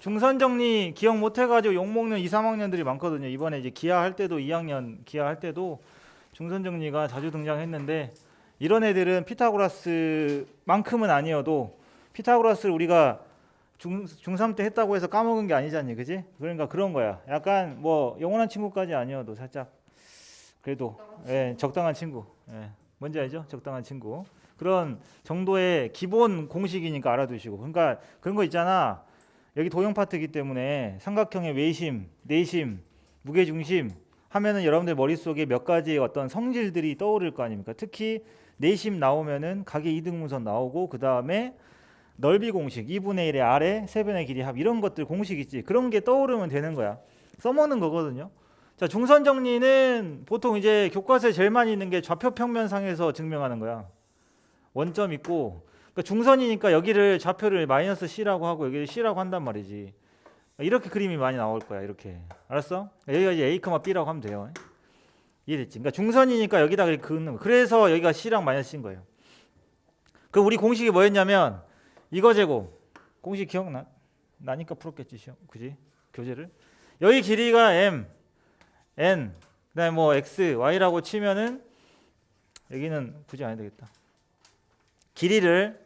중선 정리 기억 못 해가지고 욕먹는 2, 3학년들이 많거든요. 이번에 이제 기하할 때도 2학년 기하할 때도 중선 정리가 자주 등장했는데 이런 애들은 피타고라스만큼은 아니어도 피타고라스를 우리가 중3 때 했다고 해서 까먹은 게 아니잖니, 그지? 그러니까 그런 거야. 약간 뭐 영원한 친구까지 아니어도 살짝 그래도 적당한 친구. 뭔지 알죠? 적당한 친구. 그런 정도의 기본 공식이니까 알아두시고. 그러니까 그런 거 있잖아. 여기 도형 파트이기 때문에 삼각형의 외심, 내심, 무게중심 하면은 여러분들 머릿속에 몇 가지의 어떤 성질들이 떠오를 거 아닙니까? 특히 내심 나오면은 각의 이등분선 나오고 그 다음에 넓이 공식 2분의 1의 아래 세변의 길이 합 이런 것들 공식 있지. 그런 게 떠오르면 되는 거야. 써먹는 거거든요. 자, 중선 정리는 보통 이제 교과서에 제일 많이 있는 게 좌표 평면상에서 증명하는 거야. 원점 있고 그러니까 중선이니까 여기를 좌표를 마이너스 C라고 하고 여기를 C라고 한단 말이지. 이렇게 그림이 많이 나올 거야. 이렇게. 알았어? 여기가 이제 A, B라고 하면 돼요. 이해됐지? 그러니까 중선이니까 여기다 그는 거. 그래서 여기가 C랑 마이너스 C인 거예요. 그럼 우리 공식이 뭐였냐면 이거 제곱. 공식 기억나? 나니까 풀었겠지, 시험. 그지? 교재를. 여기 길이가 M, N, 그다음에 뭐 X, Y라고 치면은 여기는 굳이 안 해도 되겠다. 길이를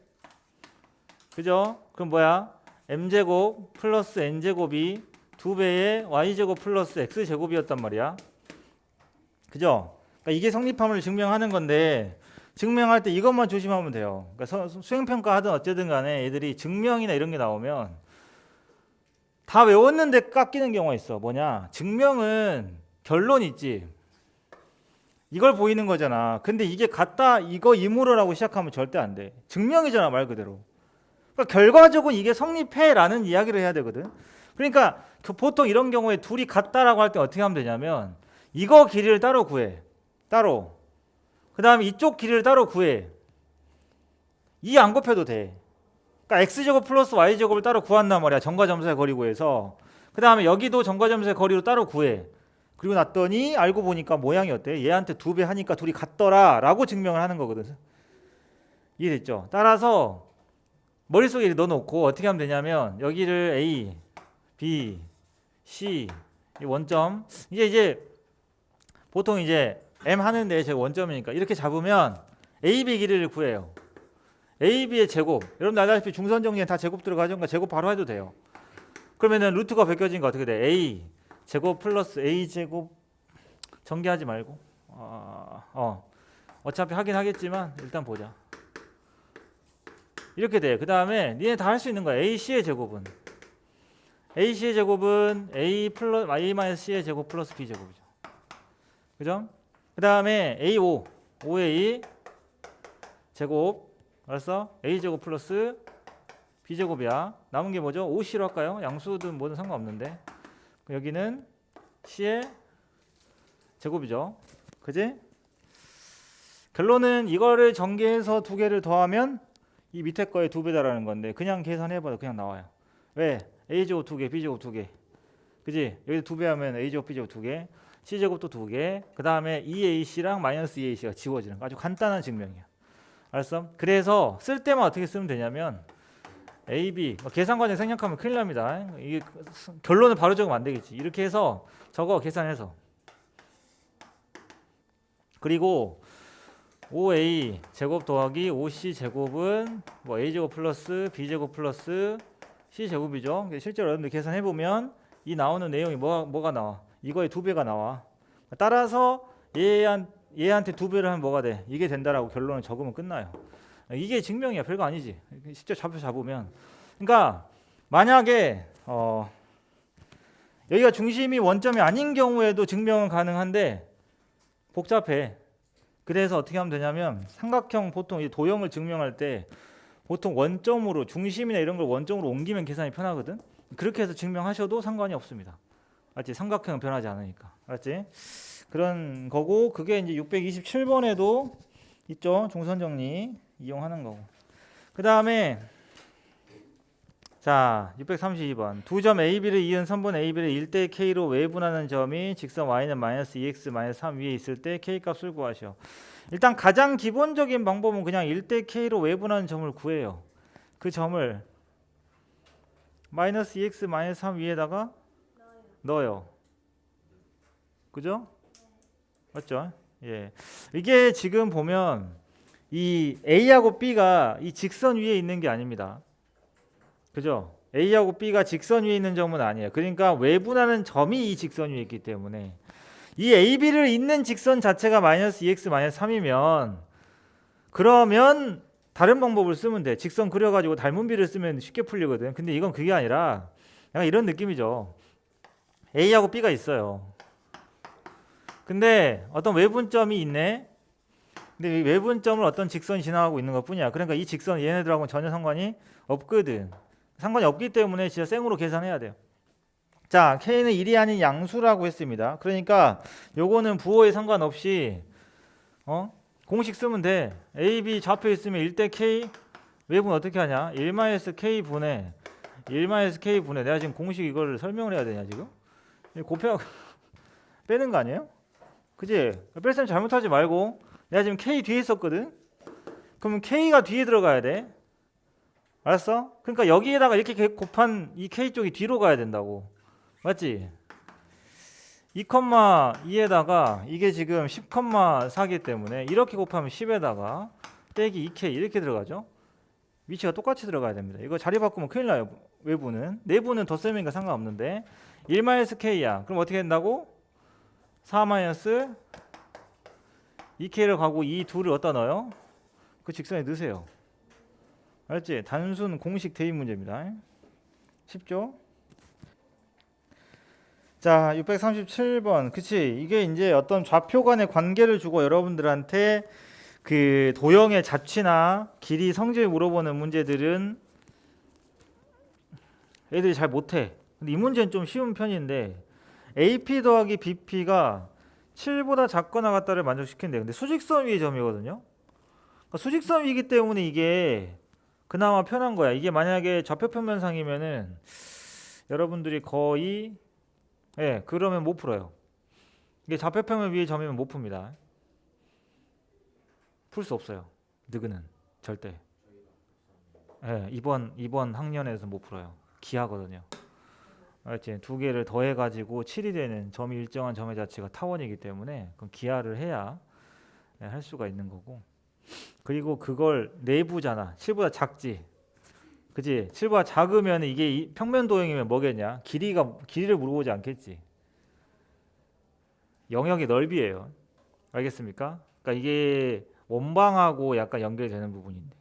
그죠? 그럼 뭐야? m제곱 플러스 n제곱이 2배의 y제곱 플러스 x제곱이었단 말이야. 그죠? 그러니까 이게 성립함을 증명하는 건데 증명할 때 이것만 조심하면 돼요. 그러니까 수행평가 하든 어쨌든 간에 애들이 증명이나 이런 게 나오면 다 외웠는데 깎이는 경우가 있어. 뭐냐? 증명은 결론 있지. 이걸 보이는 거잖아. 근데 이게 같다 이거 이물어라고 시작하면 절대 안 돼. 증명이잖아 말 그대로. 그러니까 결과적으로 이게 성립해라는 이야기를 해야 되거든. 그러니까 보통 이런 경우에 둘이 같다라고 할 때 어떻게 하면 되냐면 이거 길이를 따로 구해. 따로. 그 다음에 이쪽 길이를 따로 구해. 이 안 곱해도 돼. 그러니까 x제곱 플러스 y제곱을 따로 구한단 말이야. 점과점수의 거리 구해서. 그 다음에 여기도 점과점수의 거리로 따로 구해. 그리고 났더니 알고 보니까 모양이 어때? 얘한테 2배 하니까 둘이 같더라 라고 증명을 하는 거거든. 이해됐죠? 따라서 머릿속에 넣어놓고 어떻게 하면 되냐면 여기를 A, B, C 이 원점 이제 보통 이제 M 하는데 제가 원점이니까 이렇게 잡으면 A, B 길이를 구해요. A, B의 제곱 여러분 알다시피 중선 정리에 다 제곱 들어가죠? 그러니까 제곱 바로 해도 돼요. 그러면은 루트가 벗겨지니까 어떻게 돼? A 제곱 플러스 A 제곱 전개하지 말고 어차피 하긴 하겠지만 일단 보자. 이렇게 돼. 그 다음에 니네 다 할 수 있는 거야. AC의 제곱은 AC의 제곱은 A 플러스 A 마이너스 C의 제곱 플러스 B 제곱이죠. 그죠? 그 다음에 A5 5A 제곱 알았어? A 제곱 플러스 B 제곱이야. 남은 게 뭐죠? 5C로 할까요? 양수든 뭐든 상관없는데 여기는 C의 제곱이죠. 그지? 결론은 이거를 전개해서 두 개를 더하면 이 밑에 거에 2배다라는 건데 그냥 계산해봐도 그냥 나와요. 왜? A제곱 2개, B제곱 2개. 그지? 여기 2배 하면 A제곱, B제곱 2개, C제곱도 2개. 그 다음에 2AC랑 마이너스 2AC가 지워지는 거. 아주 간단한 증명이야. 알았어? 그래서 쓸 때만 어떻게 쓰면 되냐면 AB, 계산 과정 생략하면 큰일 납니다. 이게 결론을 바로 적으면 안 되겠지. 이렇게 해서 저거 계산해서. 그리고 5A 제곱 더하기 5C 제곱은 뭐 A 제곱 플러스 B 제곱 플러스 C 제곱이죠. 실제로 여러분들 계산해 보면 이 나오는 내용이 뭐가 나와? 이거의 2배가 나와. 따라서 얘한테 2배를 하면 뭐가 돼? 이게 된다라고 결론을 적으면 끝나요. 이게 증명이야. 별거 아니지. 실제 잡으면. 그러니까 만약에 여기가 중심이 원점이 아닌 경우에도 증명은 가능한데 복잡해. 그래서 어떻게 하면 되냐면 삼각형 보통 이 도형을 증명할 때 보통 원점으로 중심이나 이런 걸 원점으로 옮기면 계산이 편하거든. 그렇게 해서 증명하셔도 상관이 없습니다. 알지? 삼각형은 변하지 않으니까. 알았지? 그런 거고 그게 이제 627번에도 있죠. 중선 정리 이용하는 거고. 그다음에 자, 632번. 두 점 AB를 이은 선분 AB를 1대 K로 외분하는 점이 직선 Y는 마이너스 2X 마이너스 3 위에 있을 때 K 값을 구하시오. 일단 가장 기본적인 방법은 그냥 1대 K로 외분하는 점을 구해요. 그 점을 마이너스 2x 마이너스 3 위에다가 넣어요. 그죠? 맞죠? 예. 이게 지금 보면 이 A하고 B가 이 직선 위에 있는 게 아닙니다. 그죠? A하고 B가 직선 위에 있는 점은 아니에요. 그러니까 외분하는 점이 이 직선 위에 있기 때문에 이 AB를 잇는 직선 자체가 마이너스 2x 마이너스 3이면 그러면 다른 방법을 쓰면 돼. 직선 그려가지고 닮은 비를 쓰면 쉽게 풀리거든. 근데 이건 그게 아니라 약간 이런 느낌이죠. A하고 B가 있어요. 근데 어떤 외분점이 있네. 근데 이 외분점을 어떤 직선이 지나가고 있는 것 뿐이야. 그러니까 이 직선 얘네들하고는 전혀 상관이 없거든. 상관이 없기 때문에 진짜 생으로 계산해야 돼요. 자, K는 1이 아닌 양수라고 했습니다. 그러니까 요거는 부호에 상관없이 공식 쓰면 돼. A, B 좌표 있으면 1대 K 외분 어떻게 하냐? 1-K 분의 1-K 분의 내가 지금 공식 이거를 설명을 해야 되냐 지금? 곱해하고 빼는 거 아니에요? 그지? 뺄 셈 잘못하지 말고 내가 지금 K 뒤에 있었거든? 그러면 K가 뒤에 들어가야 돼. 알았어? 그러니까 여기에다가 이렇게 곱한 이 K 쪽이 뒤로 가야 된다고. 맞지? 2,2에다가 이게 지금 10,4기 때문에 이렇게 곱하면 10에다가 빼기 2K 이렇게 들어가죠? 위치가 똑같이 들어가야 됩니다. 이거 자리 바꾸면 큰일 나요. 외부는. 내부는 덧셈이니까 상관없는데 1-K야. 그럼 어떻게 된다고? 4-2K를 가고 이 둘을 어디다 넣어요? 그 직선에 넣으세요. 알았지? 단순 공식 대입 문제입니다. 쉽죠? 자, 637번. 그치? 이게 이제 어떤 좌표 간의 관계를 주고 여러분들한테 그 도형의 자취나 길이 성질 물어보는 문제들은 애들이 잘 못해. 근데 이 문제는 좀 쉬운 편인데 AP 더하기 BP가 7보다 작거나 같다를 만족시킨대. 근데 수직선 위의 점이거든요. 그러니까 수직선 위이기 때문에 이게 그나마 편한 거야. 이게 만약에 좌표평면상이면은 여러분들이 거의 그러면 못 풀어요. 이게 좌표평면 위의 점이면 못 풉니다. 풀 수 없어요. 느그는 절대. 이번 학년에서 못 풀어요. 기하거든요. 알지? 두 개를 더해 가지고 7이 되는 점이 일정한 점의 자체가 타원이기 때문에 그건 기하를 해야 할 수가 있는 거고. 그리고 그걸 내부잖아. 7보다 작지. 그지? 7보다 작으면 이게 평면 도형이면 뭐겠냐? 길이를 물어보지 않겠지. 영역의 넓이에요. 알겠습니까? 그러니까 이게 원방하고 약간 연결되는 부분인데.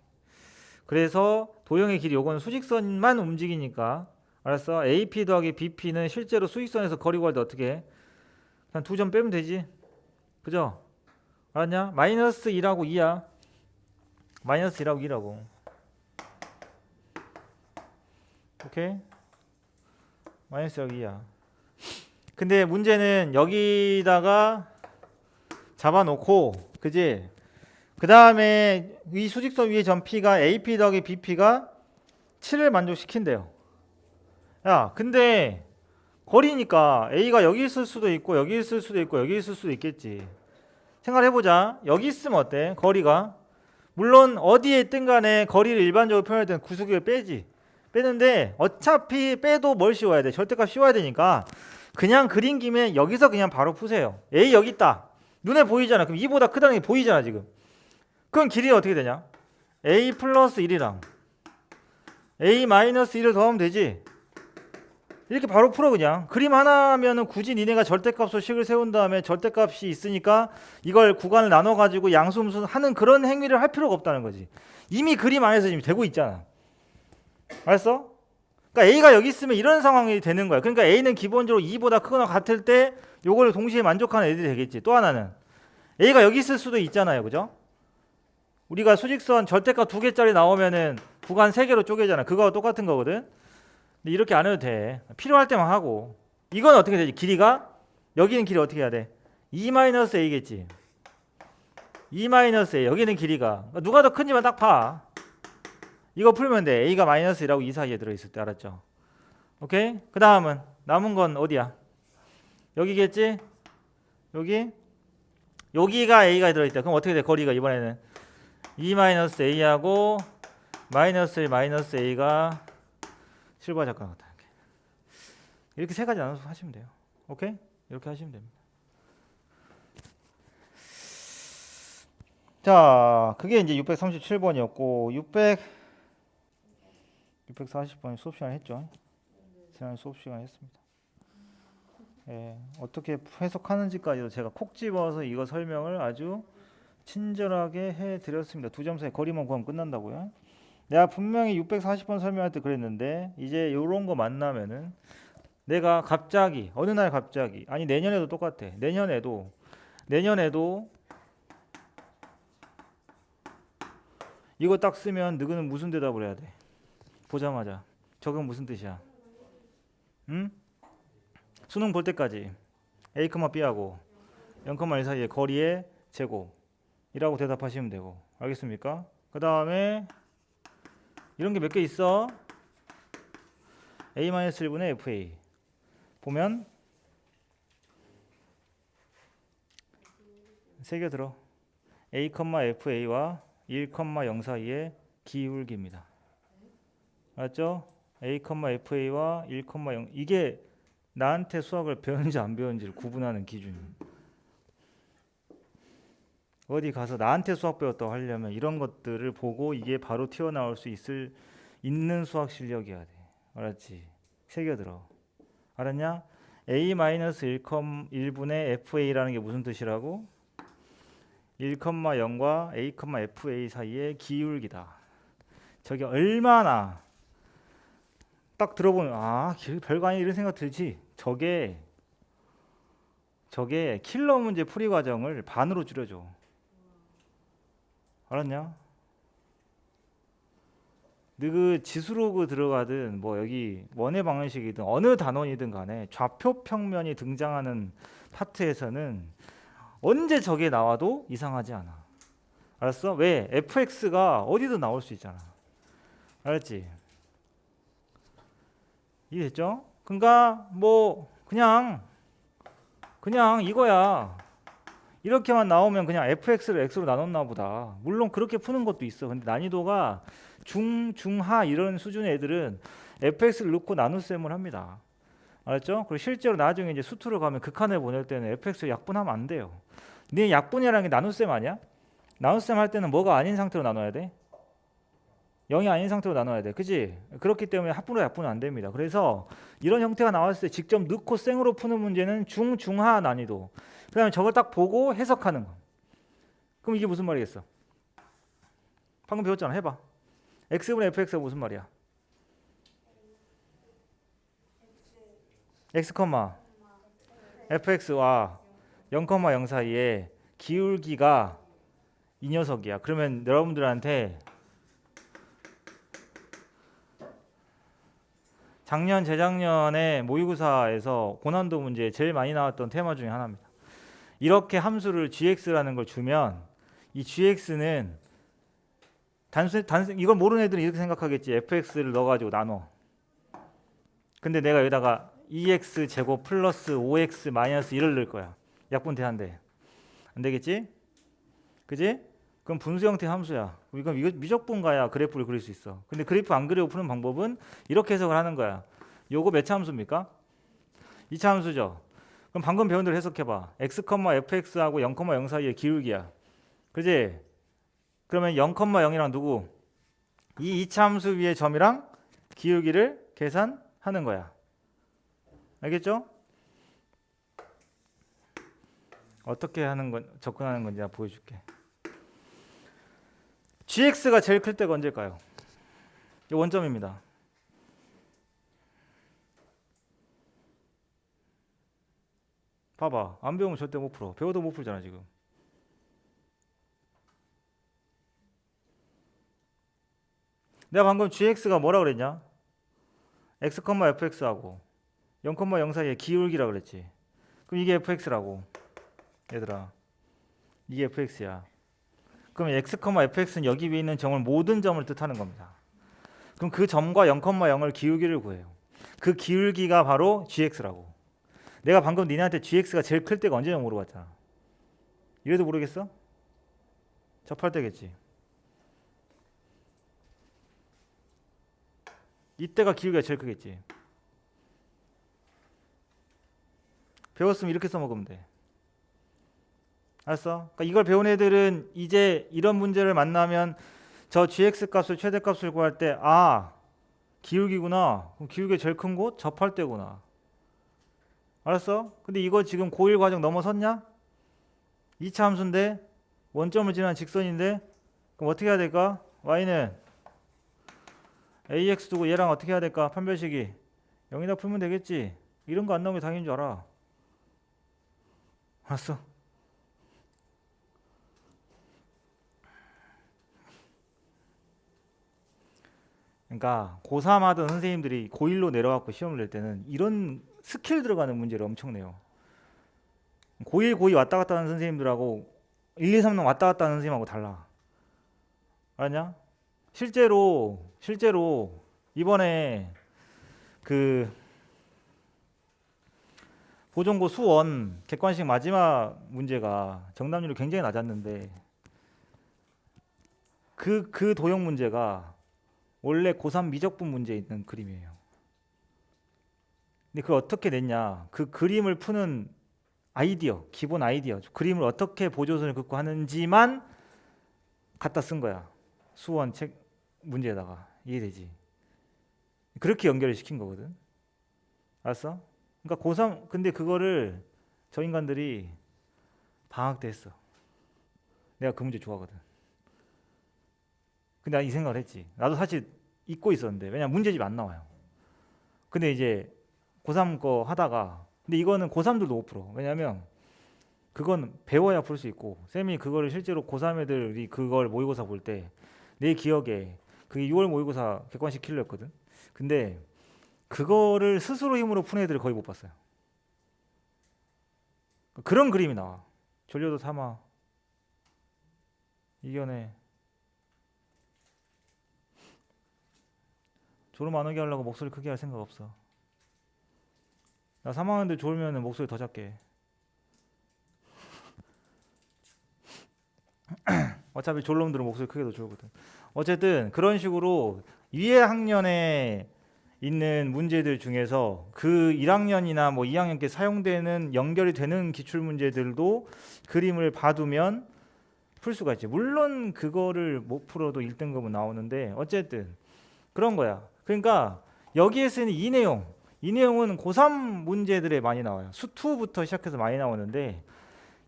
그래서 도형의 길이 요거는 수직선만 움직이니까 알았어? AP 더하기 BP는 실제로 수직선에서 거리 구할 때 어떻게 해? 그냥 2점 빼면 되지. 그죠? 알았냐? 마이너스 2라고 2야. 마이너스 2라고 2라고. 오케이? 마이너스 2라고 2야. 근데 문제는 여기다가 잡아놓고 그지? 그 다음에 이 수직선 위의 점 P가 AP 더하기 BP가 7을 만족시킨대요. 야, 근데 거리니까 A가 여기 있을 수도 있고 여기 있을 수도 있고 여기 있을 수도 있겠지. 생각해보자. 여기 있으면 어때? 거리가. 물론 어디에 있든 간에 거리를 일반적으로 표현할 때는 구수기를 빼지. 빼는데 어차피 빼도 뭘 씌워야 돼? 절대값 씌워야 되니까 그냥 그린 김에 여기서 그냥 바로 푸세요. A 여기 있다. 눈에 보이잖아. 그럼 2보다 크다는 게 보이잖아 지금. 그럼 길이 어떻게 되냐? A 플러스 1이랑 A 마이너스 1을 더하면 되지. 이렇게 바로 풀어 그냥. 그림 하나 하면은 굳이 니네가 절대값으로 식을 세운 다음에 절대값이 있으니까 이걸 구간을 나눠 가지고 양수음수 하는 그런 행위를 할 필요가 없다는 거지. 이미 그림 안에서 지금 되고 있잖아. 알았어? 그러니까 A가 여기 있으면 이런 상황이 되는 거야. 그러니까 A는 기본적으로 2보다 크거나 같을 때 요걸 동시에 만족하는 애들이 되겠지. 또 하나는 A가 여기 있을 수도 있잖아요. 그죠? 우리가 수직선 절대값 2개짜리 나오면은 구간 3개로 쪼개잖아. 그거와 똑같은 거거든. 근데 이렇게 안 해도 돼. 필요할 때만 하고. 이건 어떻게 되지? 길이가 여기는 길이 어떻게 해야 돼? 2-a겠지. 2-a. 여기는 길이가 누가 더 큰지만 딱 봐. 이거 풀면 돼. a가 마이너스 1하고 2 사이에 들어있을 때. 알았죠? 오케이? 그 다음은 남은 건 어디야? 여기겠지? 여기가 a가 들어있다. 그럼 어떻게 돼? 거리가 이번에는 2-a하고 마이너스 1 마이너스 a가 실버 작가 나타나게. 이렇게 세 가지 나눠서 하시면 돼요. 오케이? 이렇게 하시면 됩니다. 자, 그게 이제 637번이었고 640번 수업 시간 했죠. 지난 수업 시간 했습니다. 예, 어떻게 해석하는지까지도 제가 콕 집어서 이거 설명을 아주 친절하게 해드렸습니다. 두 점 사이 거리만 구하면 끝난다고요. 내가 분명히 640번 설명할 때 그랬는데 이제 요런 거 만나면은 내가 갑자기 어느 날 갑자기 아니 내년에도 똑같아. 내년에도 이거 딱 쓰면 너희는 무슨 대답을 해야 돼? 보자마자 저건 무슨 뜻이야? 응? 수능 볼 때까지 A, B하고 0,1 사이의 거리의 제곱이라고 대답하시면 되고 알겠습니까? 그 다음에 이런 게 몇 개 있어? A-1분의 FA 보면 세 개 들어. A, FA와 1,0 사이의 기울기입니다. 알았죠? A, FA와 1,0 이게 나한테 수학을 배웠는지 안 배웠는지를 구분하는 기준입니다. 어디 가서 나한테 수학 배웠다고 하려면 이런 것들을 보고 이게 바로 튀어나올 수 있는 수학 실력이어야 돼. 알았지? 새겨들어. 알았냐? A-1분의 FA라는 게 무슨 뜻이라고? 1,0과 A, FA 사이의 기울기다. 저게 얼마나 딱 들어보면 별거 아니 이런 생각 들지? 저게 킬러 문제 풀이 과정을 반으로 줄여줘. 알았냐? 그 지수로그 들어가든 뭐 여기 원의 방정식이든 어느 단원이든 간에 좌표 평면이 등장하는 파트에서는 언제 저게 나와도 이상하지 않아. 알았어? 왜? fx가 어디든 나올 수 있잖아. 알았지? 이해됐죠? 그러니까 뭐 그냥 이거야. 이렇게만 나오면 그냥 fx를 x로 나눴나 보다. 물론 그렇게 푸는 것도 있어. 근데 난이도가 중하 이런 수준의 애들은 fx를 넣고 나눗셈을 합니다. 알았죠? 그리고 실제로 나중에 이제 수투를 가면 극한을 보낼 때는 fx를 약분하면 안 돼요. 근데 약분이라는 게 나눗셈 아니야? 나눗셈 할 때는 뭐가 아닌 상태로 나눠야 돼? 0이 아닌 상태로 나눠야 돼. 그지? 그렇기 때문에 합분으로 약분은 안 됩니다. 그래서 이런 형태가 나왔을 때 직접 넣고 생으로 푸는 문제는 중하 난이도. 그 다음에 저걸 딱 보고 해석하는 거. 그럼 이게 무슨 말이겠어? 방금 배웠잖아. 해봐. x분의 fx가 무슨 말이야? x, fx와 0,0 사이에 기울기가 이 녀석이야. 그러면 여러분들한테 작년, 재작년에 모의고사에서 고난도 문제에 제일 많이 나왔던 테마 중에 하나입니다. 이렇게 함수를 gx라는 걸 주면 이 gx는 단순 이걸 모르는 애들은 이렇게 생각하겠지. fx를 넣어가지고 나눠. 근데 내가 여기다가 2x 제곱 플러스 5x 마이너스 1을 넣을 거야. 약분 대한대. 안 되겠지? 그지? 그럼 분수 형태 함수야. 이거 미적분가야 그래프를 그릴 수 있어. 근데 그래프 안 그리고 푸는 방법은 이렇게 해석을 하는 거야. 요거 몇 차 함수입니까? 2차 함수죠. 그럼 방금 배운 대로 해석해봐. x, fx하고 0,0 사이의 기울기야. 그지? 그러면 0,0이랑 누구? 이 2차 함수 위의 점이랑 기울기를 계산하는 거야. 알겠죠? 어떻게 접근하는 건지 내가 보여줄게. gx가 제일 클 때가 언제일까요? 이 원점입니다. 봐봐. 안 배우면 절대 못 풀어. 배워도 못 풀잖아 지금. 내가 방금 gx가 뭐라 그랬냐? x, fx하고 0,0 사이의 기울기라 그랬지. 그럼 이게 fx라고. 얘들아. 이게 fx야. 그럼 x, fx는 여기 위에 있는 점을 모든 점을 뜻하는 겁니다. 그럼 그 점과 0,0을 기울기를 구해요. 그 기울기가 바로 gx라고. 내가 방금 니네한테 gx가 제일 클 때가 언제냐고 물어봤잖아. 이래도 모르겠어? 접할 때겠지. 이때가 기울기가 제일 크겠지. 배웠으면 이렇게 써먹으면 돼. 알았어? 그러니까 이걸 배운 애들은 이제 이런 문제를 만나면 저 gx 값을 최대값을 구할 때 기울기구나. 그럼 기울기가 제일 큰 곳 접할 때구나. 알았어? 근데 이거 지금 고1 과정 넘어섰냐? 2차 함수인데 원점을 지나는 직선인데 그럼 어떻게 해야 될까? y는 ax 두고 얘랑 어떻게 해야 될까? 판별식이 0이다 풀면 되겠지. 이런 거 안 나오면 당연인 줄 알아. 알았어? 그러니까 고3 하던 선생님들이 고1로 내려갖고 시험을 낼 때는 이런 스킬 들어가는 문제를 엄청 내요. 고1, 고2 왔다 갔다 하는 선생님들하고 1, 2, 3년 왔다 갔다 하는 선생님하고 달라. 알았냐? 실제로 이번에 그 보전고 수원 객관식 마지막 문제가 정답률이 굉장히 낮았는데 그 도형 문제가 원래 고3 미적분 문제에 있는 그림이에요. 근데 그걸 어떻게 냈냐? 그 그림을 푸는 아이디어, 기본 아이디어, 그림을 어떻게 보조선을 긋고 하는지만 갖다 쓴 거야. 수원 책 문제에다가. 이해되지? 그렇게 연결을 시킨 거거든. 알았어? 그러니까 고3 근데 그거를 저 인간들이 방학 때 했어. 내가 그 문제 좋아하거든. 근데 나 이 생각을 했지. 나도 사실 잊고 있었는데 왜냐면 문제집이 안 나와요. 근데 이제 고3 거 하다가 근데 이거는 고3들도 못 풀어. 왜냐면 그건 배워야 풀 수 있고 쌤이 그거를 실제로 고3 애들이 그걸 모의고사 볼 때 내 기억에 그게 6월 모의고사 객관식 킬러였거든. 근데 그거를 스스로 힘으로 푼 애들을 거의 못 봤어요. 그런 그림이 나와. 전려도 삼아 이겨내. 졸음 안 오게 하려고 목소리 크게 할 생각 없어. 나 3학년들 졸으면 목소리 더 작게 해. 어차피 졸놈들은 목소리 크게 더 졸거든. 어쨌든 그런 식으로 위에 학년에 있는 문제들 중에서 그 1학년이나 뭐 2학년께 사용되는 연결이 되는 기출 문제들도 그림을 봐두면 풀 수가 있지. 물론 그거를 못 풀어도 1등급은 나오는데 어쨌든 그런 거야. 그러니까 여기에 쓰는 이 내용은 고3 문제들에 많이 나와요. 수2부터 시작해서 많이 나오는데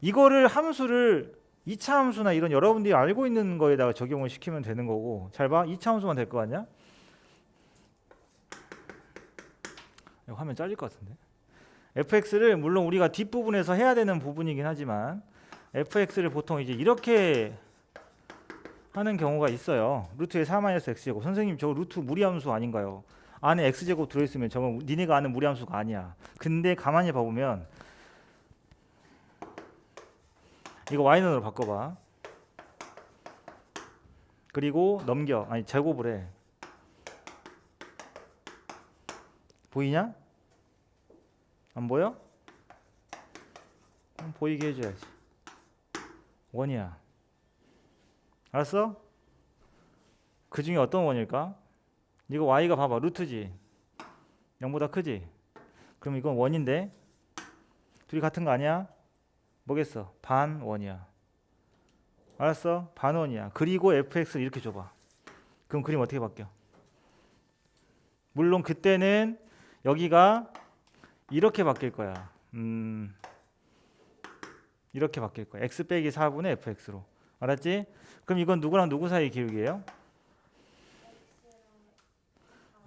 이거를 함수를 2차 함수나 이런 여러분들이 알고 있는 거에다가 적용을 시키면 되는 거고. 잘 봐. 2차 함수만 될 거 같냐? 화면 잘릴 것 같은데. fx를 물론 우리가 뒷부분에서 해야 되는 부분이긴 하지만 fx를 보통 이제 이렇게 하는 경우가 있어요. 루트에 4-x제곱. 선생님 저 루트 무리함수 아닌가요? 안에 x제곱 들어있으면 저건 니네가 아는 무리함수가 아니야. 근데 가만히 봐보면 이거 y는으로 바꿔봐. 그리고 제곱을 해. 보이냐? 안 보여? 그럼 보이게 해줘야지. 원이야. 알았어? 그 중에 어떤 원일까? 이거 y가 봐봐. 루트지. 0보다 크지? 그럼 이건 원인데 둘이 같은 거 아니야? 뭐겠어? 반 원이야. 알았어? 반 원이야. 그리고 fx를 이렇게 줘봐. 그럼 그림 어떻게 바뀌어? 물론 그때는 여기가 이렇게 바뀔 거야. 이렇게 바뀔 거야. x 빼기 4분의 fx로. 알았지? 그럼 이건 누구랑 누구 사이 기울기예요?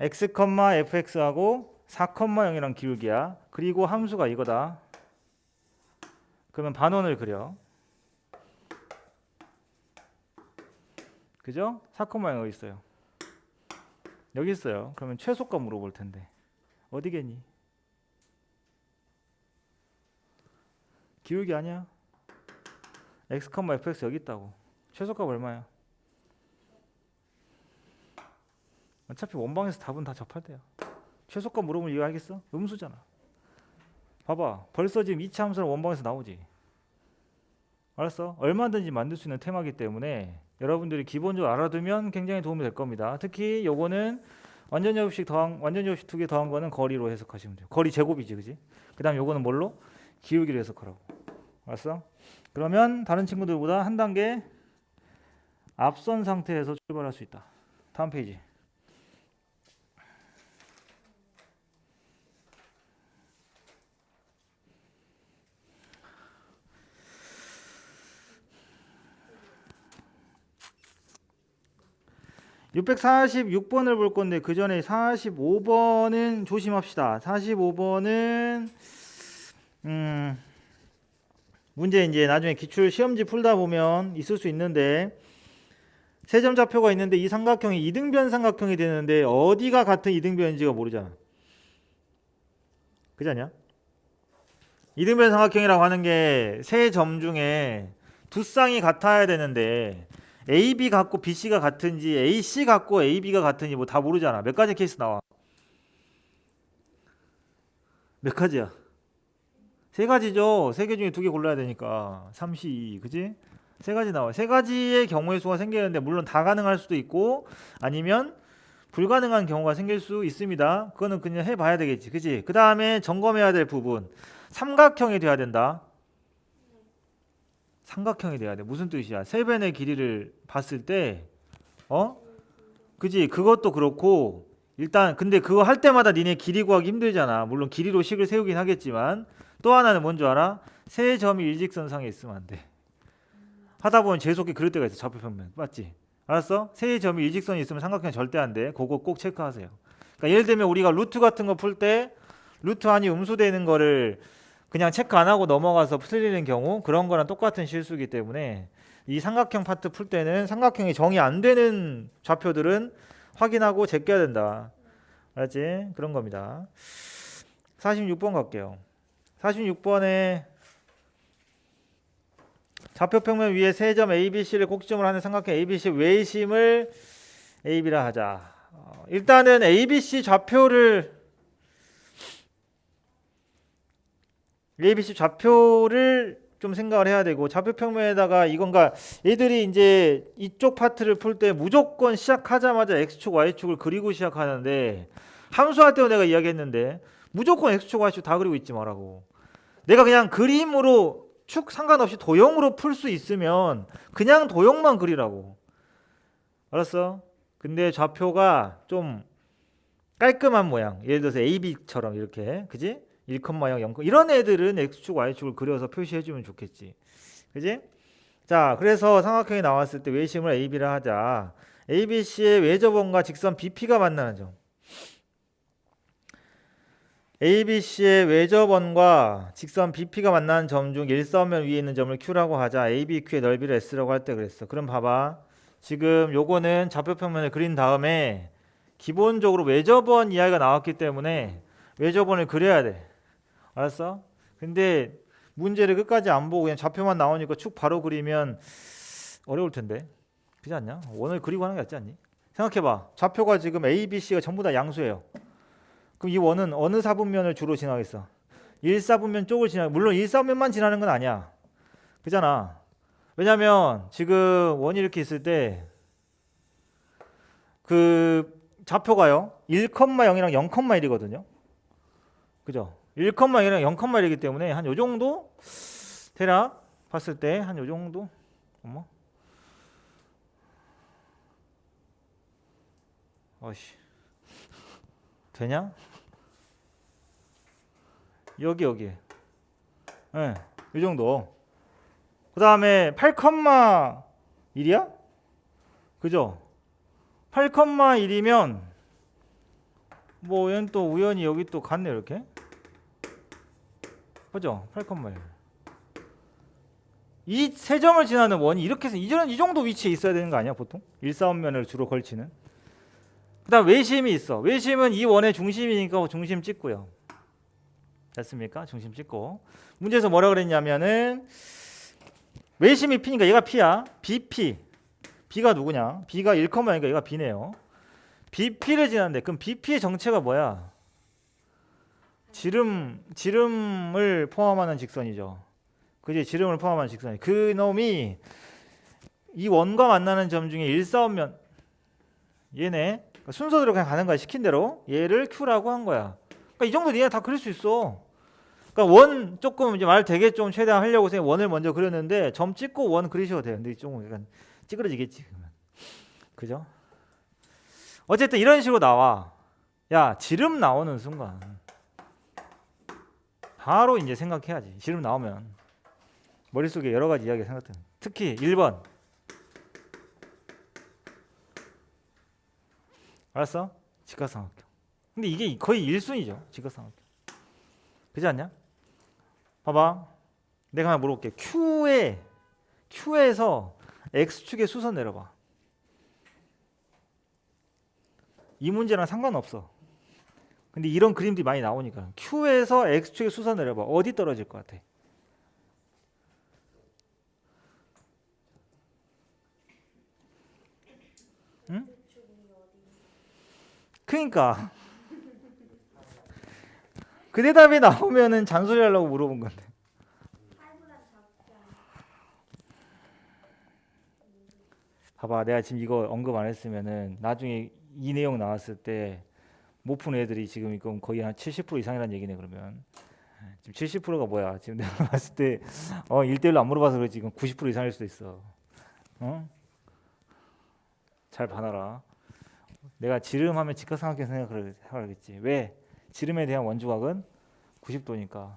x, fx하고 4,0이랑 기울기야. 그리고 함수가 이거다. 그러면 반원을 그려. 그죠? 4,0 어디 있어요? 여기 있어요. 그러면 최소값 물어볼 텐데 어디겠니? 기울기 아니야? x, fx 여기 있다고. 최소값 얼마야? 어차피 원방에서 답은 다 접할 때야. 최소값 물어보면 이거 알겠어? 음수잖아. 봐봐. 벌써 지금 2차 함수는 원방에서 나오지. 알았어? 얼마든지 만들 수 있는 테마이기 때문에 여러분들이 기본적으로 알아두면 굉장히 도움이 될 겁니다. 특히 요거는 완전 접시 두 개 더한 거는 거리로 해석하시면 돼요. 거리 제곱이지, 그지? 그다음 요거는 뭘로? 기울기로 해석하라고. 알았어? 그러면 다른 친구들보다 한 단계 앞선 상태에서 출발할 수 있다. 다음 페이지. (646번을) 볼 건데 그 전에 45번은 조심합시다. 45번은 문제 이제 나중에 기출 시험지 풀다 보면 있을 수 있는데, 세 점 좌표가 있는데 이 삼각형이 이등변 삼각형이 되는데 어디가 같은 이등변인지가 모르잖아. 그지 않냐? 이등변 삼각형이라고 하는 게 세 점 중에 두 쌍이 같아야 되는데 AB 같고 BC가 같은지 AC 같고 AB가 같은지 뭐 다 모르잖아. 몇 가지 케이스 나와? 몇 가지야? 세 가지죠. 세 개 중에 두 개 골라야 되니까 3C, 그지? 세 가지 나와. 세 가지의 경우의 수가 생기는데 물론 다 가능할 수도 있고 아니면 불가능한 경우가 생길 수 있습니다. 그거는 그냥 해봐야 되겠지, 그지? 그 다음에 점검해야 될 부분, 삼각형이 돼야 된다. 삼각형이 돼야 돼. 무슨 뜻이야? 세 변의 길이를 봤을 때, 그지? 그것도 그렇고 일단 근데 그거 할 때마다 니네 길이 구하기 힘들잖아. 물론 길이로 식을 세우긴 하겠지만 또 하나는 뭔지 알아? 세 점이 일직선상에 있으면 안 돼. 하다 보면 재수없게 그럴 때가 있어. 좌표평면 맞지? 알았어? 세 점이 일직선이 있으면 삼각형 절대 안 돼. 그거 꼭 체크하세요. 그러니까 예를 들면 우리가 루트 같은 거 풀 때 루트 안이 음수되는 거를 그냥 체크 안 하고 넘어가서 틀리는 경우, 그런 거랑 똑같은 실수이기 때문에 이 삼각형 파트 풀 때는 삼각형이 정의 안 되는 좌표들은 확인하고 제껴야 된다. 알았지? 그런 겁니다. 46번 갈게요. 46번에 좌표평면 위에 세 점 ABC를 꼭지점으로 하는 삼각형 ABC 외심을 AB라 하자. 일단은 ABC 좌표를 좀 생각을 해야 되고, 좌표평면에다가 이건가 얘들이 이제 이쪽 파트를 풀 때 무조건 시작하자마자 X축 Y축을 그리고 시작하는데, 함수할 때도 내가 이야기했는데 무조건 X축 Y축 다 그리고 있지 말라고. 내가 그냥 그림으로 축 상관없이 도형으로 풀 수 있으면 그냥 도형만 그리라고. 알았어? 근데 좌표가 좀 깔끔한 모양, 예를 들어서 AB처럼 이렇게, 그지? 1,0, 0, 이런 애들은 X축 Y축을 그려서 표시해주면 좋겠지, 그지? 자, 그래서 삼각형이 나왔을 때 외심을 AB라 하자. ABC의 외접원과 직선 BP가 만나는 점, ABC의 외접원과 직선 BP가 만나는 점 중 일사원면 위에 있는 점을 Q라고 하자. ABQ의 넓이를 S라고 할 때 그랬어. 그럼 봐봐, 지금 요거는 좌표평면을 그린 다음에 기본적으로 외접원 이야기가 나왔기 때문에 외접원을 그려야 돼. 알았어? 근데 문제를 끝까지 안 보고 그냥 좌표만 나오니까 축 바로 그리면 어려울 텐데, 그렇지 않냐? 원을 그리고 하는 게 낫지 않니? 생각해봐. 좌표가 지금 A, B, C가 전부 다 양수예요. 그럼 이 원은 어느 사분면을 주로 지나겠어? 1사분면 쪽을 지나. 물론 1사분면만 지나는 건 아니야, 그잖아. 왜냐면 지금 원이 이렇게 있을 때 그 좌표가요 1,0이랑 0,1이거든요. 그죠? 1,0이랑 0,1이기 때문에 한 요 정도 대략 봤을 때 한 요 정도. 어머, 어씨, 되냐? 여기 예, 이 정도. 그 다음에 8,1이야? 그죠? 8,1이면 뭐 얘는 또 우연히 여기 또 갔네, 이렇게. 그죠? 8,1. 이 세 점을 지나는 원이 이렇게 해서 이 정도 위치에 있어야 되는 거 아니야, 보통? 일사원면을 주로 걸치는. 그 다음 외심이 있어. 외심은 이 원의 중심이니까 중심 찍고요. 됐습니까? 중심 찍고. 문제에서 뭐라 그랬냐면은 외심이 P니까 얘가 P야. BP. B가 누구냐? B가 1,0이니까 얘가 B네요. BP를 지났는데 그럼 BP의 정체가 뭐야? 지름을 포함하는 직선이죠. 그지? 지름을 포함하는 직선이. 그 놈이 이 원과 만나는 점 중에 일사원면, 얘네 그러니까 순서대로 그냥 가는 거야. 시킨 대로. 얘를 Q라고 한 거야. 그러니까 이 정도 니네 다 그릴 수 있어. 그러니까 원 조금 이제 말 되게 좀 최대한 하려고 해서 원을 먼저 그렸는데 점 찍고 원 그리셔도 돼요. 근데 좀 약간 찌그러지겠지. 그죠? 어쨌든 이런 식으로 나와. 야, 지름 나오는 순간 바로 이제 생각해야지. 지름 나오면 머릿속에 여러 가지 이야기가 생각되는. 특히 1번. 알았어? 직각삼각형. 근데 이게 거의 1순위죠. 직각삼각형. 그렇지 않냐? 봐봐. 내가 하나 물어볼게. Q에서 X축의 수선 내려봐. 이 문제랑 상관없어. 근데 이런 그림들이 많이 나오니까 Q에서 X축의 수선 내려봐. 어디 떨어질 것 같아? 응? 그러니까 그 대답이 나오면은 잔소리 하려고 물어본 건데. 봐봐, 내가 지금 이거 언급 안 했으면은 나중에 이 내용 나왔을 때 못 푼 애들이 지금 이건 거의 한 70% 이상이라는 얘기네. 그러면 지금 70%가 뭐야? 지금 내가 봤을 때 1대1로 안 물어봐서 그렇지 지금 90% 이상일 수도 있어. 어? 잘 봐놔라. 내가 지름하면 직각삼각형 생각을 해야겠지. 왜? 지름에 대한 원주각은 90도니까.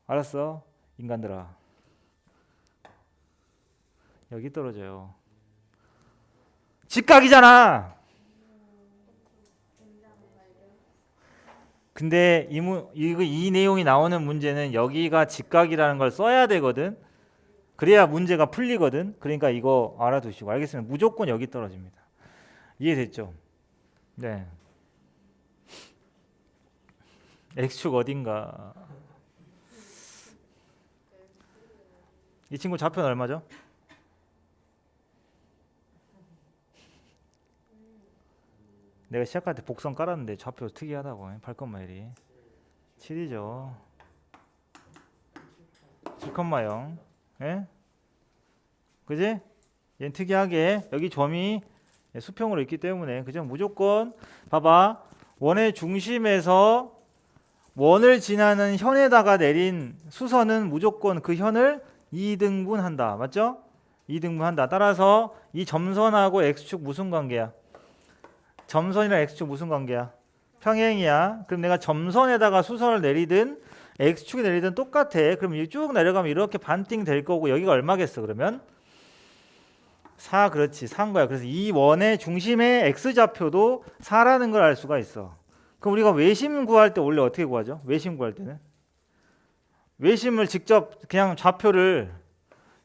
알았어? 인간들아. 여기 떨어져요. 직각이잖아. 근데 이 내용이 나오는 문제는 여기가 직각이라는 걸 써야 되거든. 그래야 문제가 풀리거든. 그러니까 이거 알아두시고. 알겠으면 무조건 여기 떨어집니다. 이해됐죠? 네. X축 어딘가. 이 친구 좌표는 얼마죠? 내가 시작할 때 복선 깔았는데 좌표 특이하다고. 8,1이 7이죠. 7,0. 예? 그지? 얘는 특이하게 여기 점이 수평으로 있기 때문에 그죠? 무조건 봐봐. 원의 중심에서 원을 지나는 현에다가 내린 수선은 무조건 그 현을 2등분한다. 맞죠? 2등분한다. 따라서 이 점선하고 X축 무슨 관계야? 점선이랑 X축 무슨 관계야? 평행이야. 그럼 내가 점선에다가 수선을 내리든 X축이 내리든 똑같아. 그럼 쭉 내려가면 이렇게 반띵 될 거고 여기가 얼마겠어? 그러면 4. 그렇지. 4인 거야. 그래서 이 원의 중심의 X좌표도 4라는 걸 알 수가 있어. 그럼 우리가 외심 구할 때 원래 어떻게 구하죠? 외심 구할 때는 외심을 직접 그냥 좌표를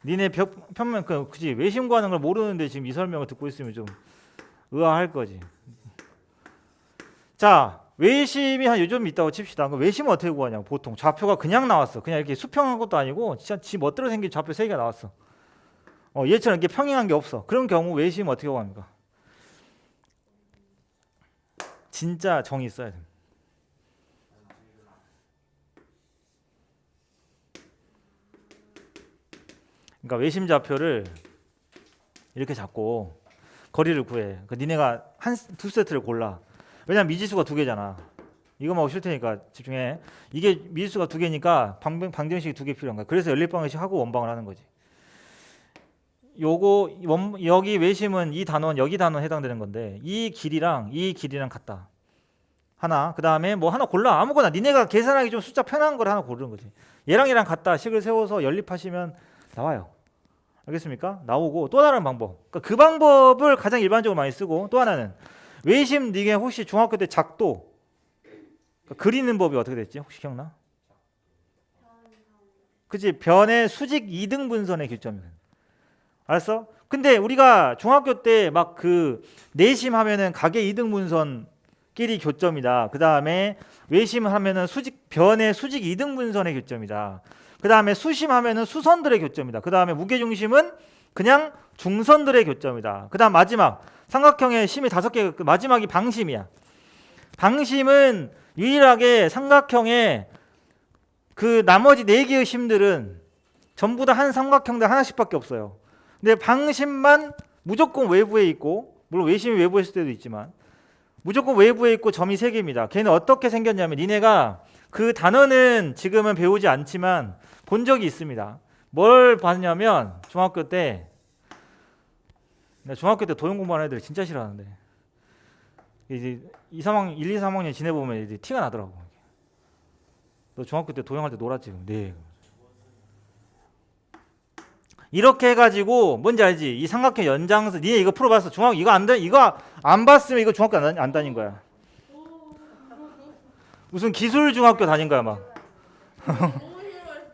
니네 평면 그지 외심 구하는 걸 모르는데 지금 이 설명을 듣고 있으면 좀 의아할 거지. 자, 외심이 한 요즘 있다고 칩시다. 그럼 외심은 어떻게 구하냐고. 보통 좌표가 그냥 나왔어. 그냥 이렇게 수평한 것도 아니고 진짜 지 멋대로 생긴 좌표 3개가 나왔어. 얘처럼 이렇게 평행한 게 없어. 그런 경우 외심 어떻게 구합니까? 진짜 정이 있어야 돼. 그러니까 외심 좌표를 이렇게 잡고 거리를 구해. 그러니까 니네가 두 세트를 골라. 왜냐면 미지수가 2개잖아. 이거만 하고 싫 테니까 집중해. 이게 미지수가 2개니까 방정식이 2개 필요한 거야. 그래서 연립방정식 하고 원방을 하는 거지. 요거 여기 외심은 이 단원 여기 단원 해당되는 건데 이 길이랑 같다. 하나. 그 다음에 뭐 하나 골라. 아무거나 니네가 계산하기 좀 숫자 편한 걸 하나 고르는 거지. 얘랑 같다 식을 세워서 연립하시면 나와요. 알겠습니까? 나오고 또 다른 방법. 그러니까 그 방법을 가장 일반적으로 많이 쓰고 또 하나는 외심 니네 혹시 중학교 때 작도 그러니까 그리는 법이 어떻게 됐지? 혹시 기억나? 그치? 변의 수직 2등분선의 교점이거든. 알았어? 근데 우리가 중학교 때 막 그 내심 하면은 가계 2등분선끼리 교점이다. 그 다음에 외심 하면은 변의 수직 2등분선의 교점이다. 그 다음에 수심 하면은 수선들의 교점이다. 그 다음에 무게중심은 그냥 중선들의 교점이다. 그 다음 마지막 삼각형의 심이 5개, 마지막이 방심이야. 방심은 유일하게 삼각형의 그 나머지 4개의 심들은 전부 다 한 삼각형당 하나씩밖에 없어요. 근데 방심만 무조건 외부에 있고, 물론 외심이 외부에 있을 때도 있지만 무조건 외부에 있고 점이 3개입니다. 걔는 어떻게 생겼냐면 니네가 그 단어는 지금은 배우지 않지만 본 적이 있습니다. 뭘 봤냐면 중학교 때 도형 공부하는 애들 진짜 싫어하는데 이제 1, 2, 3학년 지내보면 이제 티가 나더라고. 너 중학교 때 도형할 때 놀았지? 네. 이렇게 해가지고 뭔지 알지? 이 삼각형 연장선 니네 이거 풀어봤어? 이거 안 봤으면 이거 중학교 안 다닌 거야. 무슨 기술 중학교 다닌 거야 막.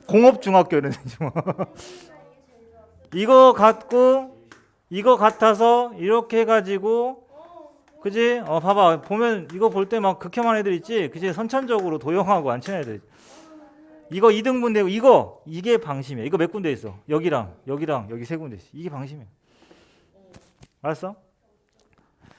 공업 중학교 이런 이거 같아서 이렇게 해가지고 그지? 봐봐 보면 이거 볼 때 막 극혐한 애들 있지? 그지? 선천적으로 도형하고 안 친한 애들. 이거 2등분 되고 이게 방심이야. 이거 몇 군데 있어? 여기랑 여기 3군데 있어. 이게 방심이야. 알았어?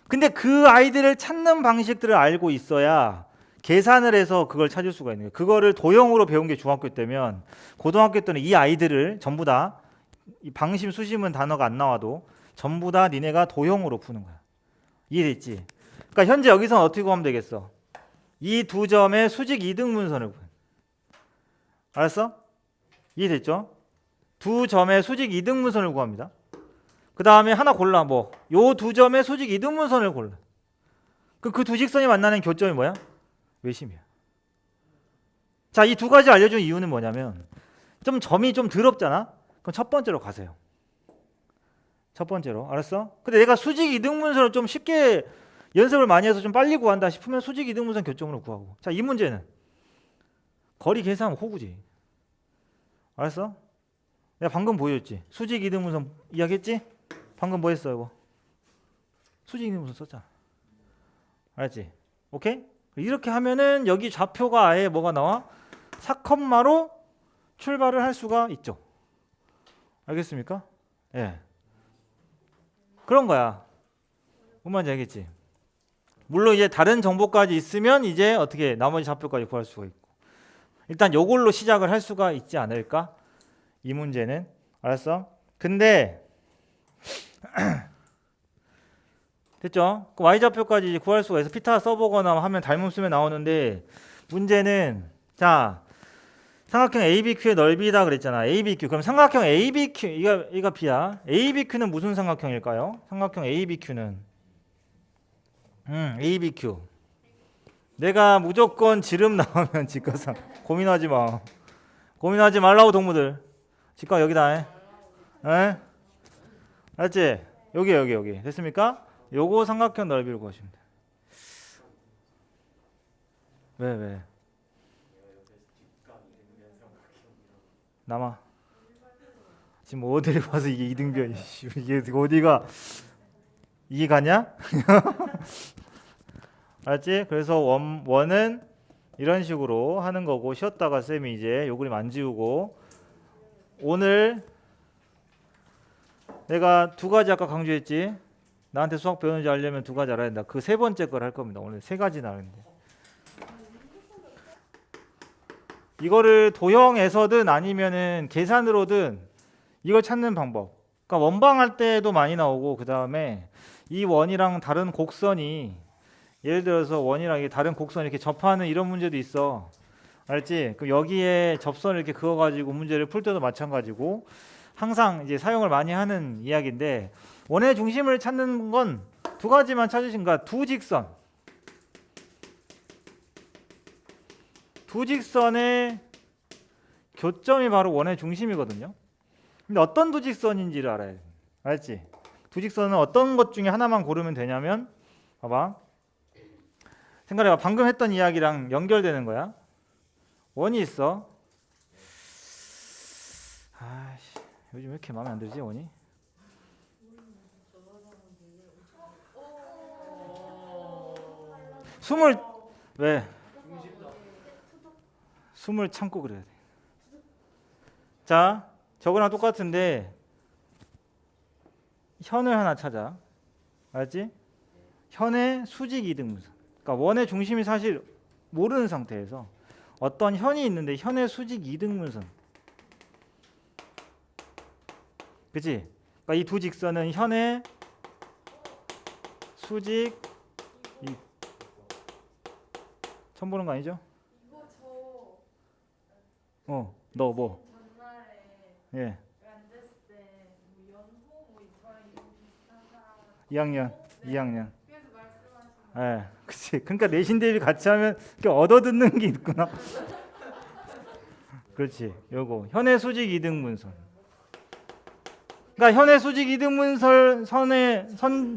근데 그 아이들을 찾는 방식들을 알고 있어야 계산을 해서 그걸 찾을 수가 있는 거예요. 그거를 도형으로 배운 게 중학교 때면 고등학교 때는 이 아이들을 전부 다 이 방심 수심은 단어가 안 나와도 전부 다 니네가 도형으로 푸는 거야. 이해됐지? 그러니까 현재 여기서는 어떻게 구하면 되겠어? 이 두 점의 수직 2등분선을 구해. 알았어? 이해됐죠? 두 점의 수직 2등분선을 구합니다. 그 다음에 하나 골라. 요 두 점의 수직 2등분선을 골라. 그 두 직선이 만나는 교점이 뭐야? 외심이야. 자, 이 두 가지 알려준 이유는 뭐냐면 점이 좀 더럽잖아? 그럼 첫 번째로 가세요. 첫 번째로. 알았어? 근데 내가 수직 2등분선을 좀 쉽게 연습을 많이 해서 좀 빨리 구한다 싶으면 수직 2등분선 교점으로 구하고. 자, 이 문제는 거리 계산하면 호구지. 알았어? 내가 방금 보여줬지. 수직 2등분선 이야기했지? 방금 뭐 했어 이거? 수직 2등분선 썼잖아. 알았지? 오케이? 이렇게 하면은 여기 좌표가 아예 뭐가 나와? 4컴마로 출발을 할 수가 있죠. 알겠습니까? 예. 그런 거야. 뭔 말인지 알겠지? 물론 이제 다른 정보까지 있으면 이제 어떻게 나머지 좌표까지 구할 수가 있고. 일단 요걸로 시작을 할 수가 있지 않을까? 이 문제는. 알았어? 근데 됐죠? 그 y좌표까지 이제 구할 수가 있어. 피타 써보거나 하면 닮음 쓰면 나오는데 문제는 자 삼각형 ABQ의 넓이다 그랬잖아. ABQ. 그럼 삼각형 ABQ 이거 B야. ABQ는 무슨 삼각형일까요? 삼각형 ABQ는 ABQ. 내가 무조건 지름 나오면 직각상 고민하지 마. 고민하지 말라고 동무들. 직각 여기다. 에? 알았지? 여기. 됐습니까? 요거 삼각형 넓이를 구하시면 돼. 왜? 남아. 지금 어디를 봐서 이게 이등변이 이게 어디가 이게 가냐? 알았지? 그래서 원은 이런 식으로 하는 거고 쉬었다가 쌤이 이제 요 그림 안 지우고 오늘 내가 두 가지 아까 강조했지? 나한테 수학 배우는지 알려면 두 가지 알아야 된다. 그 세 번째 걸 할 겁니다. 오늘 세 가지나 하는데 이거를 도형에서든 아니면은 계산으로든 이걸 찾는 방법. 그러니까 원방할 때도 많이 나오고 그 다음에 이 원이랑 다른 곡선이 예를 들어서 원이랑 이게 다른 곡선이 이렇게 접하는 이런 문제도 있어. 알지? 그럼 여기에 접선을 이렇게 그어가지고 문제를 풀 때도 마찬가지고 항상 이제 사용을 많이 하는 이야기인데 원의 중심을 찾는 건 두 가지만 찾으신가? 두 직선의 교점이 바로 원의 중심이거든요. 근데 어떤 두 직선인지를 알아야 돼. 알지? 두 직선은 어떤 것 중에 하나만 고르면 되냐면 봐봐. 생각해봐. 방금 했던 이야기랑 연결되는 거야. 원이 있어. 아씨, 요즘 왜 이렇게 마음에 안 들지 원이? 숨을 참고 그래야 돼. 자, 저거랑 똑같은데 현을 하나 찾아. 알지? 현의 수직 이등분선. 그러니까 원의 중심이 사실 모르는 상태에서 어떤 현이 있는데 현의 수직 이등분선. 그치? 그러니까 이 두 직선은 현의 수직 처음 보는 거 아니죠? 이거 저 너 뭐? 전날에 예. 앉았을 때뭐 연호 뭐 저랑 이름 비슷한 사람 2학년. 네. 2학년. 그래서 말씀하시는 예. 그치. 그러니까 내신 대비 같이 하면 이렇게 얻어듣는 게 있구나. 그렇지. 요거 현해 수직 이등 분선. 그러니까 현해 수직 이등 분선 선의 선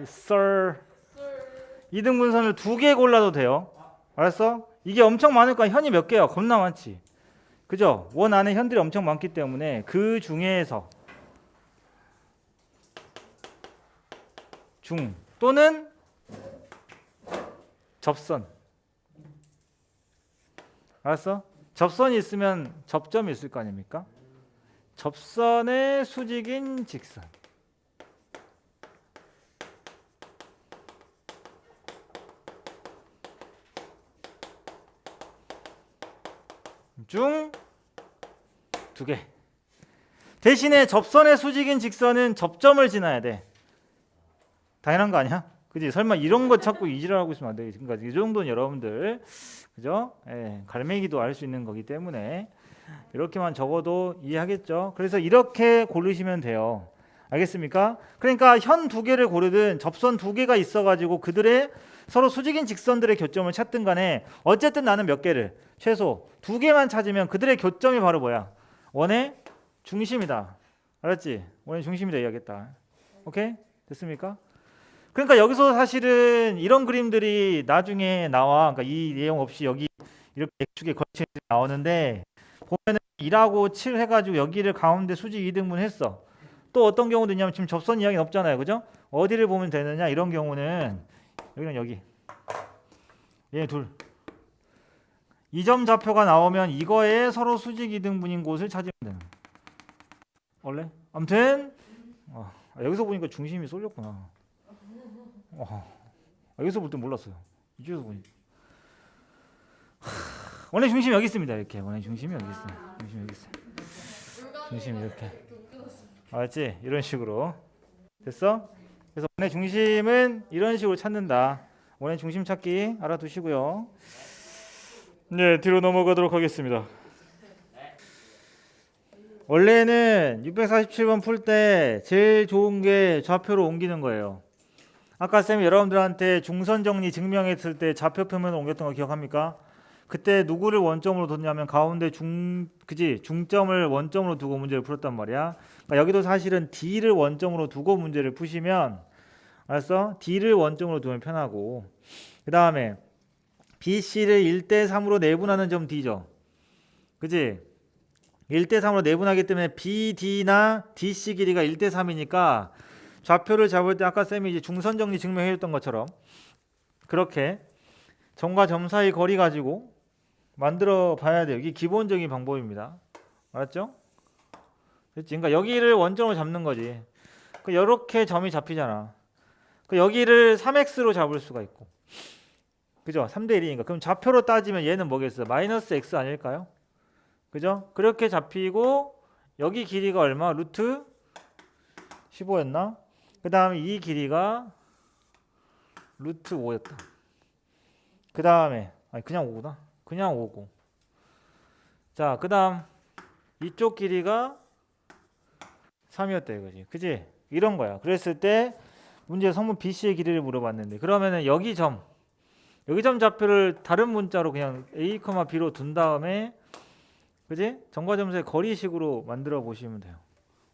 썰 이등 분선을 2개 골라도 돼요. 알았어? 이게 엄청 많으니까 현이 몇 개야? 겁나 많지. 그죠? 원 안에 현들이 엄청 많기 때문에 그 중에서 중 또는 접선. 알았어? 접선이 있으면 접점이 있을 거 아닙니까? 접선의 수직인 직선. 중 2개. 대신에 접선의 수직인 직선은 접점을 지나야 돼. 당연한 거 아니야? 그지? 설마 이런 거 찾고 이지랄하고 있으면 안 되겠지. 그러니까 이 정도는 여러분들 그죠? 예, 갈매기도 알 수 있는 거기 때문에 이렇게만 적어도 이해하겠죠? 그래서 이렇게 고르시면 돼요. 알겠습니까? 그러니까 현 2개를 고르든 접선 2개가 있어가지고 그들의 서로 수직인 직선들의 교점을 찾든 간에 어쨌든 나는 몇 개를 최소 2개만 찾으면 그들의 교점이 바로 뭐야? 원의 중심이다. 알았지? 원의 중심이다 이야기했다. 오케이? 됐습니까? 그러니까 여기서 사실은 이런 그림들이 나중에 나와. 그러니까 이 내용 없이 여기 이렇게 X축에 걸쳐 나오는데 보면은 2하고 7 해가지고 여기를 가운데 수직 2등분 했어. 또 어떤 경우도 있냐면 지금 접선 이야기는 없잖아요. 그죠? 어디를 보면 되느냐 이런 경우는 여기는 여기 얘 둘. 이 점 좌표가 나오면 이거에 서로 수직 2등분인 곳을 찾으면 되는 거야. 원래? 아무튼 여기서 보니까 중심이 쏠렸구나. 여기서 볼 때 몰랐어요. 이쪽에서 보니 원래 중심이 여기 있습니다. 이렇게 원래 중심이 여기 있어요. 중심이 여기 있어요. 중심이 이렇게. 알았지? 이런 식으로 됐어? 그래서 원의 중심은 이런 식으로 찾는다. 원의 중심 찾기 알아두시고요. 네, 뒤로 넘어가도록 하겠습니다. 원래는 647번 풀 때 제일 좋은 게 좌표로 옮기는 거예요. 아까 쌤이 여러분들한테 중선 정리 증명했을 때 좌표 표면을 옮겼던 거 기억합니까? 그때 누구를 원점으로 뒀냐면 가운데 중점을 원점으로 두고 문제를 풀었단 말이야. 그러니까 여기도 사실은 D를 원점으로 두고 문제를 푸시면 알았어? D를 원점으로 두면 편하고 그 다음에 BC를 1대3으로 내분하는 점 D죠. 그지? 1대3으로 내분하기 때문에 BD나 DC 길이가 1대3이니까 좌표를 잡을 때 아까 쌤이 이제 중선 정리 증명해 줬던 것처럼 그렇게 점과 점 사이 거리 가지고 만들어 봐야 돼요. 이게 기본적인 방법입니다. 알았죠? 됐지? 그러니까 여기를 원점으로 잡는 거지. 이렇게 점이 잡히잖아. 여기를 3x로 잡을 수가 있고. 그죠? 3대 1이니까. 그럼 좌표로 따지면 얘는 뭐겠어? 마이너스 x 아닐까요? 그죠? 그렇게 잡히고 여기 길이가 얼마? 루트 15였나? 그 다음에 이 길이가 루트 5였다. 그 다음에 그냥 5구나. 그냥 5고. 자, 그 다음 이쪽 길이가 3이었다 이거지. 그지? 이런 거야. 그랬을 때 문제 성분 BC의 길이를 물어봤는데 그러면은 여기 점 좌표를 다른 문자로 그냥 A, B로 둔 다음에 그지? 점과 점 사이 거리식으로 만들어 보시면 돼요.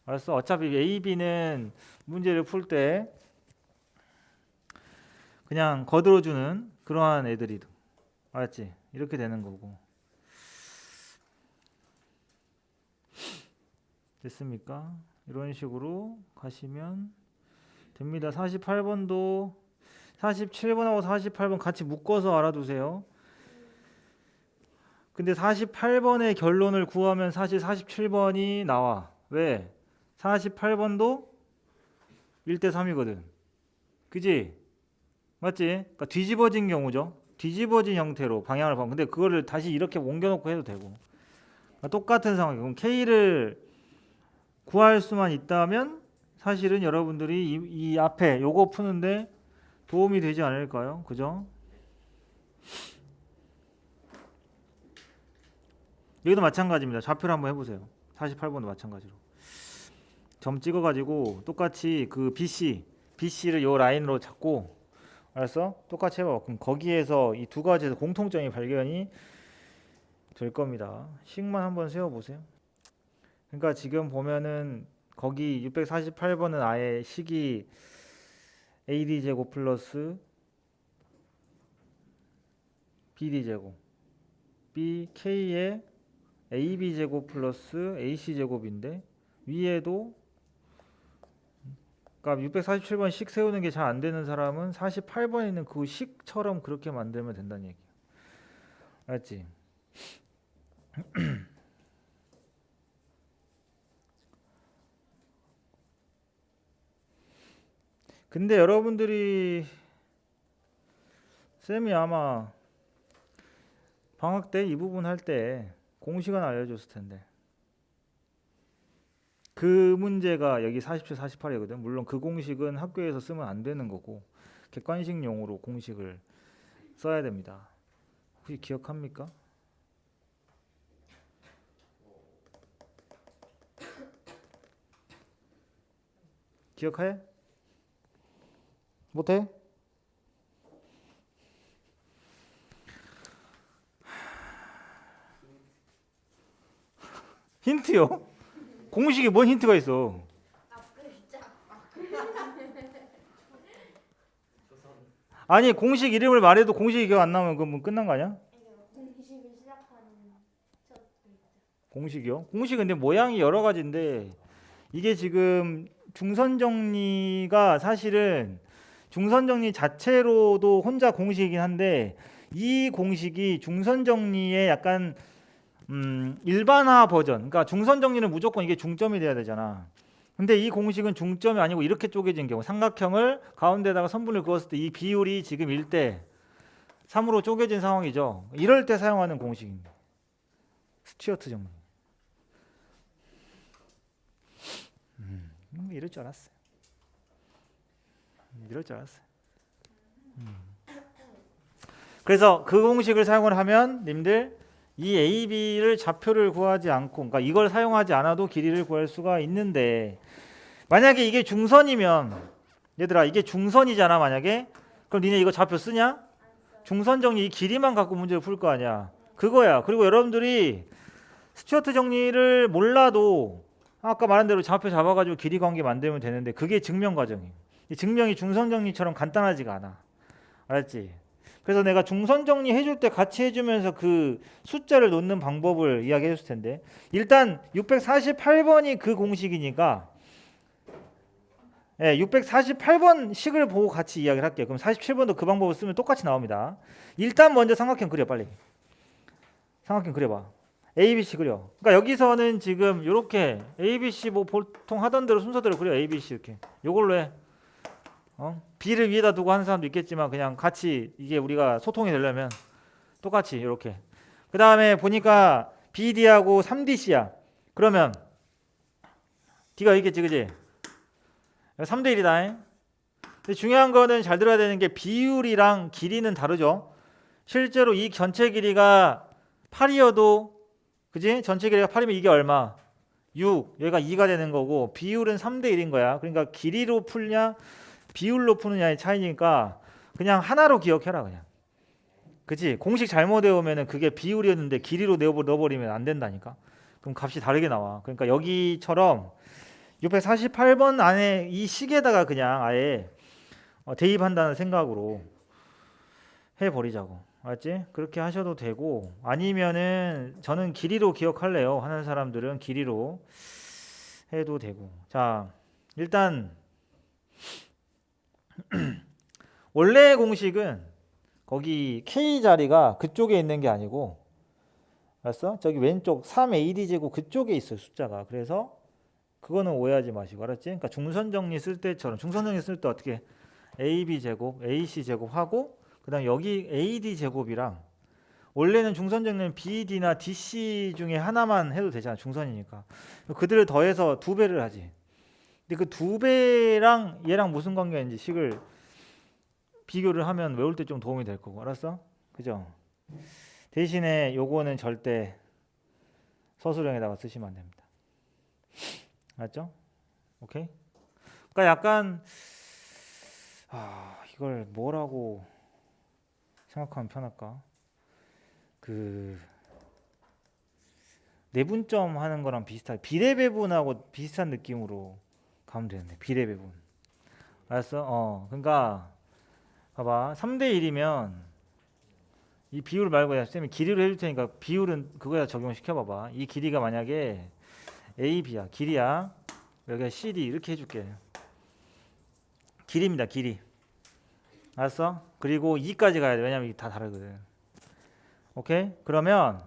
알았어? 어차피 A, B는 문제를 풀 때 그냥 거들어주는 그러한 애들이 알았지? 이렇게 되는 거고. 됐습니까? 이런 식으로 가시면 됩니다. 48번도 47번하고 48번 같이 묶어서 알아두세요. 근데 48번의 결론을 구하면 사실 47번이 나와. 왜? 48번도 1대3이거든. 그지? 맞지? 그러니까 뒤집어진 경우죠. 뒤집어진 형태로 방향을 봐. 근데 그거를 다시 이렇게 옮겨놓고 해도 되고. 그러니까 똑같은 상황이에요. 그럼 K를 구할 수만 있다면 사실은 여러분들이 이 앞에 요거 푸는데 도움이 되지 않을까요? 그죠? 여기도 마찬가지입니다. 좌표를 한번 해보세요. 48번도 마찬가지로 점 찍어가지고 똑같이 그 BC를 요 라인으로 잡고, 알았어? 똑같이 해봐. 그럼 거기에서 이 두 가지에서 공통점이 발견이 될 겁니다. 식만 한번 세워보세요. 그러니까 지금 보면은 거기 648번은 아예 식이 AD제곱 플러스 BD제곱 BK의 AB제곱 플러스 AC제곱인데, 위에도 그러니까 647번 식 세우는 게 잘 안 되는 사람은 48번에 있는 그 식처럼 그렇게 만들면 된다는 얘기야. 알았지? 근데 여러분들이 쌤이 아마 방학 때 이 부분 할 때 공식은 알려줬을 텐데, 그 문제가 여기 47, 48이거든. 물론 그 공식은 학교에서 쓰면 안 되는 거고 객관식용으로 공식을 써야 됩니다. 혹시 기억합니까? 기억해? 못해? 힌트요? 공식에 뭔 힌트가 있어? 아니 공식 이름을 말해도 공식이 기억 안 나면 그건 뭐 끝난 거 아니야? 공식을 시작하는 첫 글자. 공식이요? 공식 근데 모양이 여러 가지인데, 이게 지금 중선 정리가 사실은 중선 정리 자체로도 혼자 공식이긴 한데, 이 공식이 중선 정리의 약간 일반화 버전. 그러니까 중선 정리는 무조건 이게 중점이 돼야 되잖아. 근데 이 공식은 중점이 아니고 이렇게 쪼개진 경우, 삼각형을 가운데다가 선분을 그었을 때 이 비율이 지금 1대 3으로 쪼개진 상황이죠. 이럴 때 사용하는 공식입니다. 스튜어트 정리. 이럴 줄 알았어요. 이럴 줄 알았어요. 그래서 그 공식을 사용을 하면 님들 이 A, B를 좌표를 구하지 않고, 그러니까 이걸 사용하지 않아도 길이를 구할 수가 있는데, 만약에 이게 중선이면, 얘들아 이게 중선이잖아 만약에, 그럼 니네 이거 좌표 쓰냐? 중선 정리 이 길이만 갖고 문제를 풀 거 아니야. 그거야. 그리고 여러분들이 스튜어트 정리를 몰라도 아까 말한 대로 좌표 잡아가지고 길이 관계 만들면 되는데, 그게 증명 과정이에요. 이 증명이 중선 정리처럼 간단하지가 않아. 알았지? 그래서 내가 중선 정리 해줄 때 같이 해주면서 그 숫자를 놓는 방법을 이야기해 줄 텐데, 일단 648번이 그 공식이니까 648번 식을 보고 같이 이야기를 할게요. 그럼 47번도 그 방법을 쓰면 똑같이 나옵니다. 일단 먼저 삼각형 그려. 빨리 삼각형 그려봐. ABC 그려. 그러니까 여기서는 지금 이렇게 ABC 뭐 보통 하던 대로 순서대로 그려. ABC 이렇게 요걸로 해. B를 위에다 두고 하는 사람도 있겠지만 그냥 같이 이게 우리가 소통이 되려면 똑같이 이렇게. 그 다음에 보니까 BD하고 3DC야. 그러면 D가 있겠지, 그지? 3대 1이다. 근데 중요한 거는 잘 들어야 되는 게 비율이랑 길이는 다르죠. 실제로 이 전체 길이가 8이어도, 그지? 전체 길이가 8이면 이게 얼마? 6. 여기가 2가 되는 거고, 비율은 3대 1인 거야. 그러니까 길이로 풀냐 비율로 푸느냐의 차이니까 그냥 하나로 기억해라. 그냥, 그치? 공식 잘못 외우면 그게 비율이었는데 길이로 넣어버리면 안 된다니까. 그럼 값이 다르게 나와. 그러니까 여기처럼 648번 안에 이 식에다가 그냥 아예 대입한다는 생각으로 해버리자고. 알았지? 그렇게 하셔도 되고, 아니면은 저는 길이로 기억할래요 하는 사람들은 길이로 해도 되고. 자, 일단 원래 공식은 거기 K 자리가 그쪽에 있는 게 아니고, 알았어? 저기 왼쪽 3AD 제곱 그쪽에 있어요, 숫자가. 그래서 그거는 오해하지 마시고, 알았지? 그러니까 중선 정리 쓸 때처럼, 중선 정리 쓸 때 어떻게 AB 제곱, AC 제곱 하고, 그다음 여기 AD 제곱이랑, 원래는 중선 정리는 BD나 DC 중에 하나만 해도 되잖아, 중선이니까. 그들을 더해서 2배를 하지. 근데 그 두 배랑 얘랑 무슨 관계가 있는지 식을 비교를 하면 외울 때 좀 도움이 될 거고. 알았어? 그죠? 대신에 요거는 절대 서술형에다가 쓰시면 안 됩니다. 알았죠? 오케이? 그러니까 약간 이걸 뭐라고 생각하면 편할까? 그 내분점 하는 거랑 비슷하게 비례배분하고 비슷한 느낌으로 가면 되는데 비례배분. 알았어? 그러니까 봐봐. 3대 1이면 이 비율 말고 쌤이 길이로 해줄 테니까 비율은 그거에다 적용시켜 봐봐. 이 길이가 만약에 A, B야. 길이야. 여기가 CD 이렇게 해줄게. 길이입니다. 길이. 알았어? 그리고 2까지 가야 돼. 왜냐면 이게 다 다르거든. 오케이? 그러면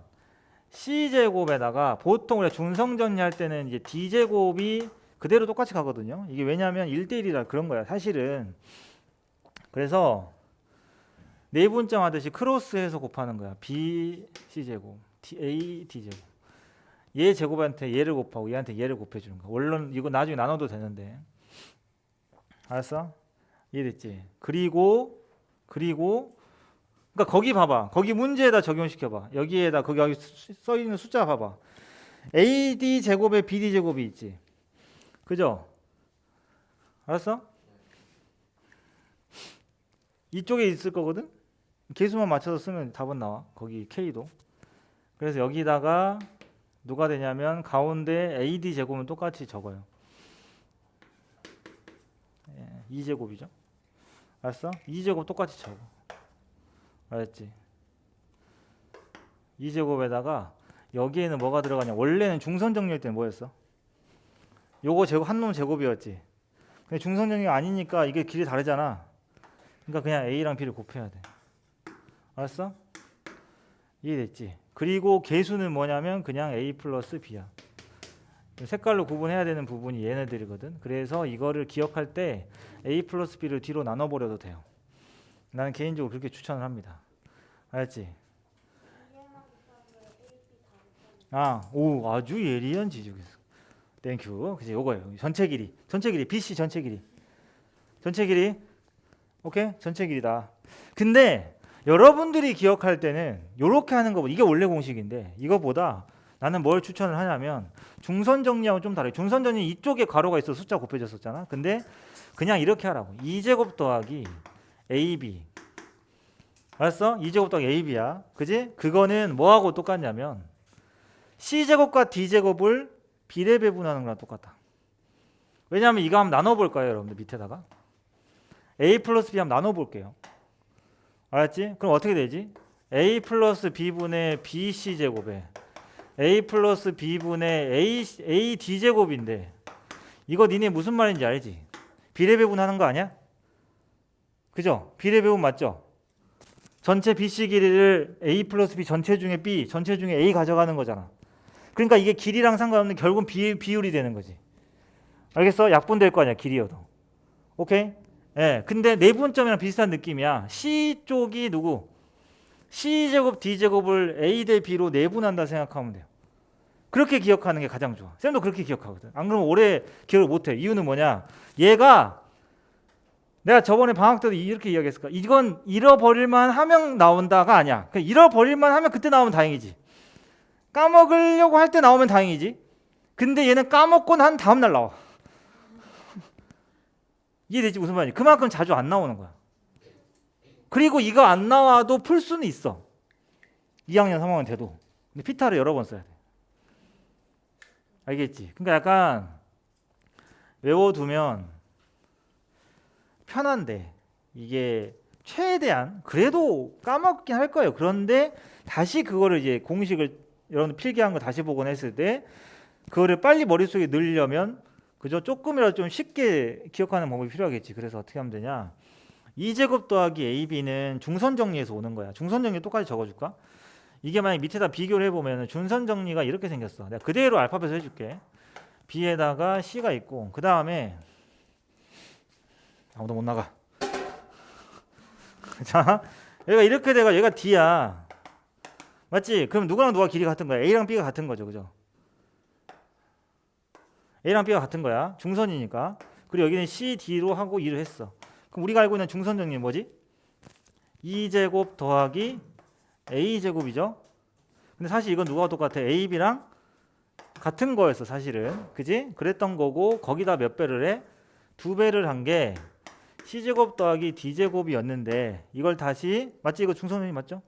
C제곱에다가 보통 우리가 중성정리할 때는 이제 D제곱이 그대로 똑같이 가거든요. 이게 왜냐면 1대1이라 그런 거야. 사실은. 그래서 네분점 하듯이 크로스해서 곱하는 거야. B, C제곱, A, D제곱. 얘 제곱한테 얘를 곱하고 얘한테 얘를 곱해주는 거야. 원래는 이거 나중에 나눠도 되는데. 알았어? 이해됐지? 그리고 그러니까 거기 봐봐. 거기 문제에다 적용시켜봐. 여기에다 거기 써있는 숫자 봐봐. AD 제곱에 BD 제곱이 있지. 그죠? 알았어? 이쪽에 있을 거거든? 개수만 맞춰서 쓰면 답은 나와. 거기 K도. 그래서 여기다가 누가 되냐면 가운데 AD 제곱은 똑같이 적어요. 2제곱이죠. 알았어? 2제곱 똑같이 적어. 알았지? 2제곱에다가 여기에는 뭐가 들어가냐? 원래는 중선 정리할 때는 뭐였어? 요거 제곱 한 놈 제곱이었지. 근데 중선 정리가 아니니까 이게 길이 다르잖아. 그러니까 그냥 A랑 B를 곱해야 돼. 알았어? 이해됐지? 그리고 개수는 뭐냐면 그냥 A 플러스 B야. 색깔로 구분해야 되는 부분이 얘네들이거든. 그래서 이거를 기억할 때 A 플러스 B를 뒤로 나눠버려도 돼요. 나는 개인적으로 그렇게 추천을 합니다. 알았지? 오, 아주 예리한 지적이었어. 땡큐. 그치, 요거예요. 전체 길이, BC 전체 길이. 오케이? 전체 길이다. 근데 여러분들이 기억할 때는 요렇게 하는 거보다 이게 원래 공식인데 이거보다 나는 뭘 추천을 하냐면 중선 정리하고 좀 다르게 중선 정리 이쪽에 가로가 있어 숫자 곱해졌었잖아. 근데 그냥 이렇게 하라고. 2제곱 더하기 AB. 알았어? 2제곱 더하기 AB야. 그지? 그거는 뭐하고 똑같냐면 C제곱과 D제곱을 비례배분하는 거랑 똑같다. 왜냐하면 이거 한번 나눠볼 거예요. 여러분들 밑에다가 A 플러스 B 한번 나눠볼게요. 알았지? 그럼 어떻게 되지? A 플러스 B분의 BC제곱에 A 플러스 B분의 AD제곱인데 이거 니네 무슨 말인지 알지? 비례배분하는 거 아니야? 그죠? 비례배분 맞죠? 전체 BC 길이를 A 플러스 B 전체 중에 B, 전체 중에 A 가져가는 거잖아. 그러니까 이게 길이랑 상관없는 결국은 비율이 되는 거지. 알겠어? 약분될 거 아니야, 길이여도. 오케이? 예. 근데 내분점이랑 비슷한 느낌이야. C 쪽이 누구? C제곱 D제곱을 A 대 B로 내분한다 생각하면 돼요. 그렇게 기억하는 게 가장 좋아. 쌤도 그렇게 기억하거든. 안 그러면 오래 기억을 못 해. 이유는 뭐냐? 얘가 내가 저번에 방학 때도 이렇게 이야기했을 거야. 이건 잃어버릴만 하면 나온다가 아니야. 그냥 잃어버릴만 하면 그때 나오면 다행이지. 까먹으려고 할 때 나오면 다행이지. 근데 얘는 까먹고 난 다음 날 나와. 이해되지? 무슨 말인지. 그만큼 자주 안 나오는 거야. 그리고 이거 안 나와도 풀 수는 있어. 2학년 3학년 돼도. 근데 피타를 여러 번 써야 돼. 알겠지? 그러니까 약간 외워두면 편한데 이게 최대한 그래도 까먹긴 할 거예요. 그런데 다시 그거를 이제 공식을 여러분 필기한 거 다시 보곤 했을 때 그거를 빨리 머릿속에 넣으려면 그죠? 조금이라도 좀 쉽게 기억하는 방법이 필요하겠지. 그래서 어떻게 하면 되냐? 2제곱 더하기 AB는 중선 정리에서 오는 거야. 중선 정리 똑같이 적어줄까? 이게 만약 밑에다 비교를 해보면 중선 정리가 이렇게 생겼어. 내가 그대로 알파벳을 해줄게. B에다가 C가 있고 그 다음에 아무도 못 나가. 자, 얘가 이렇게 돼가 얘가 D야. 맞지? 그럼 누구랑 누가 길이 같은 거야? A랑 B가 같은 거죠, 그죠? A랑 B가 같은 거야. 중선이니까. 그리고 여기는 CD로 하고 2를 했어. 그럼 우리가 알고 있는 중선 정리 뭐지? 2제곱 더하기 A제곱이죠. 근데 사실 이건 누가 똑같아? AB랑 같은 거였어 사실은. 그지? 그랬던 거고 거기다 몇 배를 해? 2배를 한 게 C제곱 더하기 D제곱이었는데 이걸 다시 맞지? 이거 중선이 맞죠?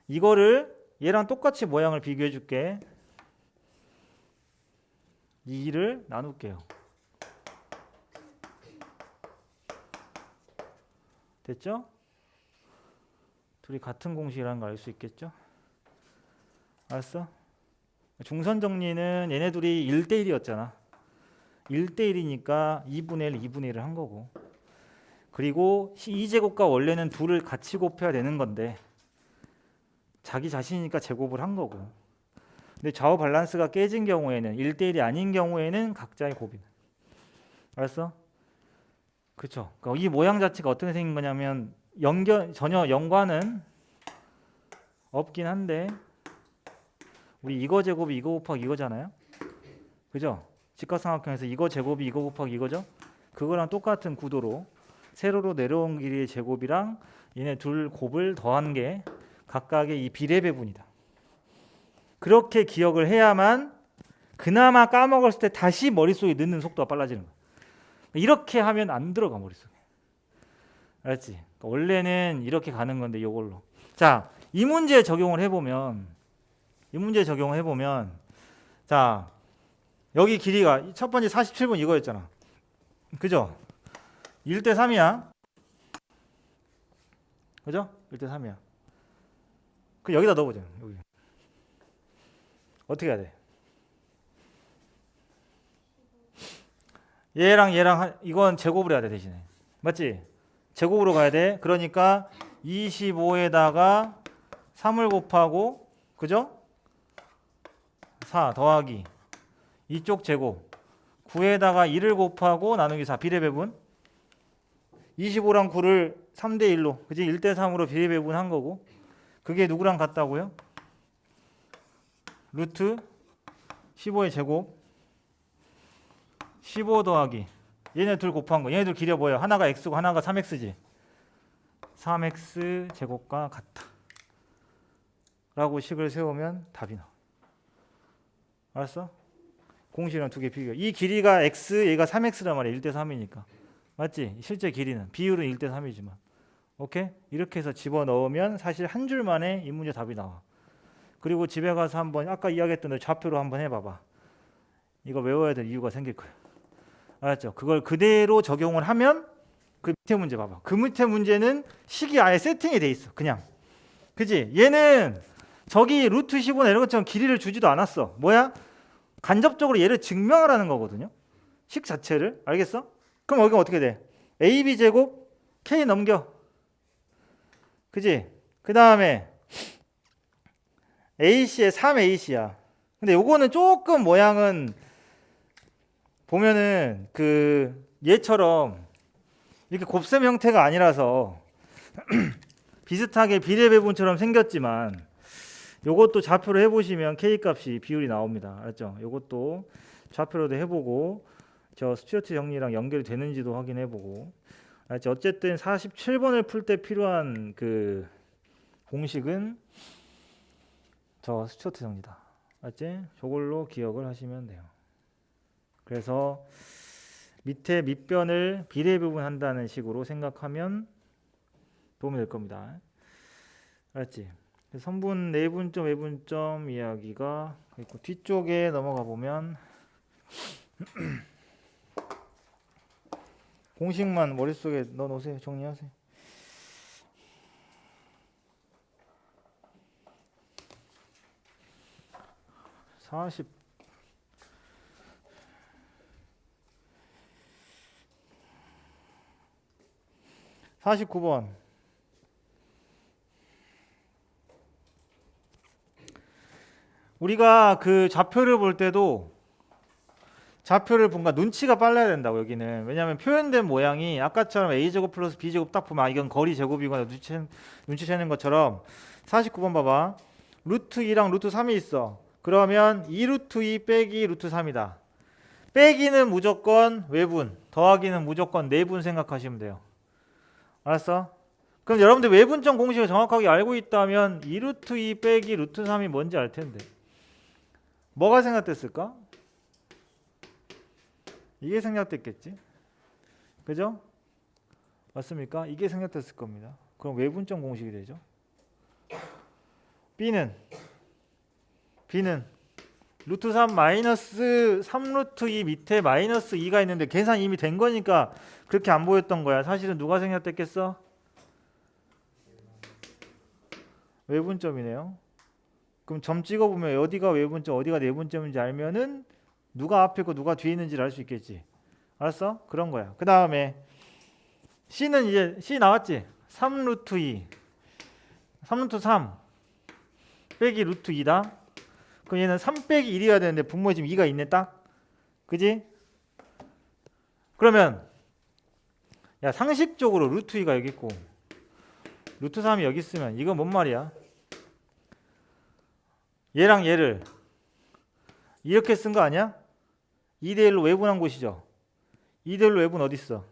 이거를 얘랑 똑같이 모양을 비교해 줄게. 2를 나눌게요. 됐죠? 둘이 같은 공식이라는 걸 알 수 있겠죠? 알았어? 중선 정리는 얘네 둘이 1대1이었잖아. 1대1이니까 2분의 1, 2분의 1을 한 거고. 그리고 2제곱과 원래는 2를 같이 곱해야 되는 건데 자기 자신이니까 제곱을 한 거고. 근데 좌우 밸런스가 깨진 경우에는 1대1이 아닌 경우에는 각자의 곱이. 알았어? 그렇죠. 그러니까 이 모양 자체가 어떻게 생긴 거냐면 전혀 연관은 없긴 한데 우리 이거 제곱이 이거 곱하기 이거잖아요. 그죠? 직각삼각형에서 이거 제곱이 이거 곱하기 이거죠. 그거랑 똑같은 구도로 세로로 내려온 길이의 제곱이랑 얘네 둘 곱을 더한 게 각각의 이 비례배분이다. 그렇게 기억을 해야만 그나마 까먹었을 때 다시 머릿속에 넣는 속도가 빨라지는 거야. 이렇게 하면 안 들어가 머릿속에. 알았지? 그러니까 원래는 이렇게 가는 건데 이걸로. 자, 이 문제 적용을 해보면 자 여기 길이가 첫 번째 47번 이거였잖아. 그죠? 1대 3이야. 그죠? 1대 3이야. 그 여기다 넣어보자. 여기. 어떻게 해야 돼? 얘랑 이건 제곱을 해야 돼 대신에. 맞지? 제곱으로 가야 돼. 그러니까 25에다가 3을 곱하고 그죠? 4 더하기 이쪽 제곱 9에다가 1을 곱하고 나누기 4 비례배분 25랑 9를 3대 1로 그지? 1대 3으로 비례배분한 거고 그게 누구랑 같다고요? 루트 15의 제곱 15 더하기 얘네 둘 곱한 거 얘네 둘 길이 뭐예요? 하나가 x고 하나가 3x지 3x 제곱과 같다 라고 식을 세우면 답이 나와. 알았어? 공식이랑 두 개 비교. 이 길이가 x, 얘가 3x란 말이야. 1대 3이니까. 맞지? 실제 길이는. 비율은 1대 3이지만. 오케이? 이렇게 해서 집어넣으면 사실 한 줄 만에 이 문제 답이 나와. 그리고 집에 가서 한번 아까 이야기했던 대로 좌표로 한번 해봐봐. 이거 외워야 될 이유가 생길 거야. 알았죠? 그걸 그대로 적용을 하면 그 밑에 문제 봐봐. 그 밑에 문제는 식이 아예 세팅이 돼 있어. 그냥. 그지? 얘는 저기 루트 15나 이런 것처럼 길이를 주지도 않았어. 뭐야? 간접적으로 얘를 증명하라는 거거든요. 식 자체를. 알겠어? 그럼 여기가 어떻게 돼? AB 제곱 K 넘겨. 그지? 그 다음에 AC에 3AC야. 근데 요거는 조금 모양은 보면은 그 얘처럼 이렇게 곱셈 형태가 아니라서 비슷하게 비례배분처럼 생겼지만 요것도 좌표로 해보시면 K 값이 비율이 나옵니다. 알았죠? 요것도 좌표로도 해보고 저 스튜어트 정리랑 연결이 되는지도 확인해보고 알았죠? 어쨌든 47번을 풀 때 필요한 그 공식은 저 스튜어트 정리다. 알았지? 저걸로 기억을 하시면 돼요. 그래서 밑에 밑변을 비례배분 한다는 식으로 생각하면 도움이 될 겁니다. 알았지? 선분 내분점 외분점 이야기가 있고 뒤쪽에 넘어가 보면 공식만 머릿속에 넣어 놓으세요. 정리하세요. (40) 49번 우리가 그 좌표를 볼 때도 좌표를 뭔가 눈치가 빨라야 된다고 여기는. 왜냐하면 표현된 모양이 아까처럼 a제곱 플러스 b제곱 딱 보면 이건 거리 제곱이거나 눈치채는 것처럼 49번 봐봐. 루트 2랑 루트 3이 있어. 그러면 2 루트 2 빼기 루트 3이다. 빼기는 무조건 외분, 더하기는 무조건 내분 생각하시면 돼요. 알았어? 그럼 여러분들 외분점 공식을 정확하게 알고 있다면 2루트 2 빼기 루트 3이 뭔지 알 텐데 뭐가 생략됐을까? 이게 생략됐겠지? 그죠? 맞습니까? 이게 생략됐을 겁니다. 그럼 외분점 공식이 되죠. B는 루트 3 마이너스 3 루트 2 밑에 마이너스 2가 있는데 계산 이미 된 거니까 그렇게 안 보였던 거야. 사실은 누가 생략됐겠어? 외분점이네요. 그럼 점 찍어보면 어디가 외분점 어디가 내분점인지 알면은 누가 앞에 있고 누가 뒤에 있는지를 알 수 있겠지. 알았어? 그런 거야. 그 다음에 C는 이제 C 나왔지? 3 루트 2 3 루트 3 빼기 루트 2다. 그럼 얘는 3 빼기 1이어야 되는데 분모에 지금 2가 있네 딱. 그지? 그러면 야 상식적으로 루트 2가 여기 있고 루트 3이 여기 있으면 이건 뭔 말이야? 얘랑 얘를 이렇게 쓴 거 아니야? 2대1로 외분한 곳이죠. 2대1로 외분 어디 있어?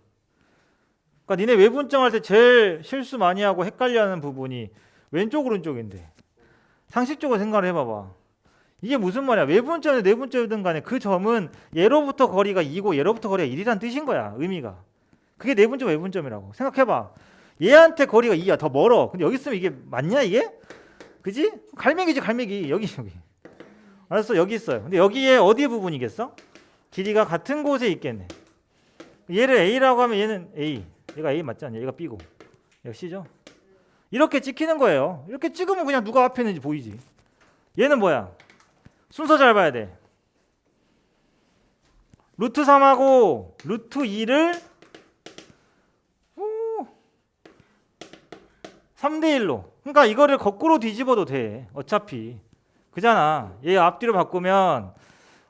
그러니까 니네 외분점 할 때 제일 실수 많이 하고 헷갈려하는 부분이 왼쪽 오른쪽인데 상식적으로 생각을 해봐봐. 이게 무슨 말이야? 외분점이든 내분점이든 간에 그 점은 얘로부터 거리가 2고 얘로부터 거리가 1이란 뜻인 거야. 의미가. 그게 내분점 외분점이라고. 생각해봐. 얘한테 거리가 2야. 더 멀어. 근데 여기 있으면 이게 맞냐 이게? 그지? 갈매기지 갈매기. 여기. 알았어? 여기 있어요. 근데 여기에 어디 부분이겠어? 길이가 같은 곳에 있겠네. 얘를 A라고 하면 얘는 A. 얘가 A 맞지 않냐? 얘가 B고. 얘가 C죠? 이렇게 찍히는 거예요. 이렇게 찍으면 그냥 누가 앞에 있는지 보이지. 얘는 뭐야? 순서 잘 봐야 돼. 루트 3하고 루트 2를 3대1로. 그러니까 이거를 거꾸로 뒤집어도 돼. 어차피. 그잖아. 얘 앞뒤로 바꾸면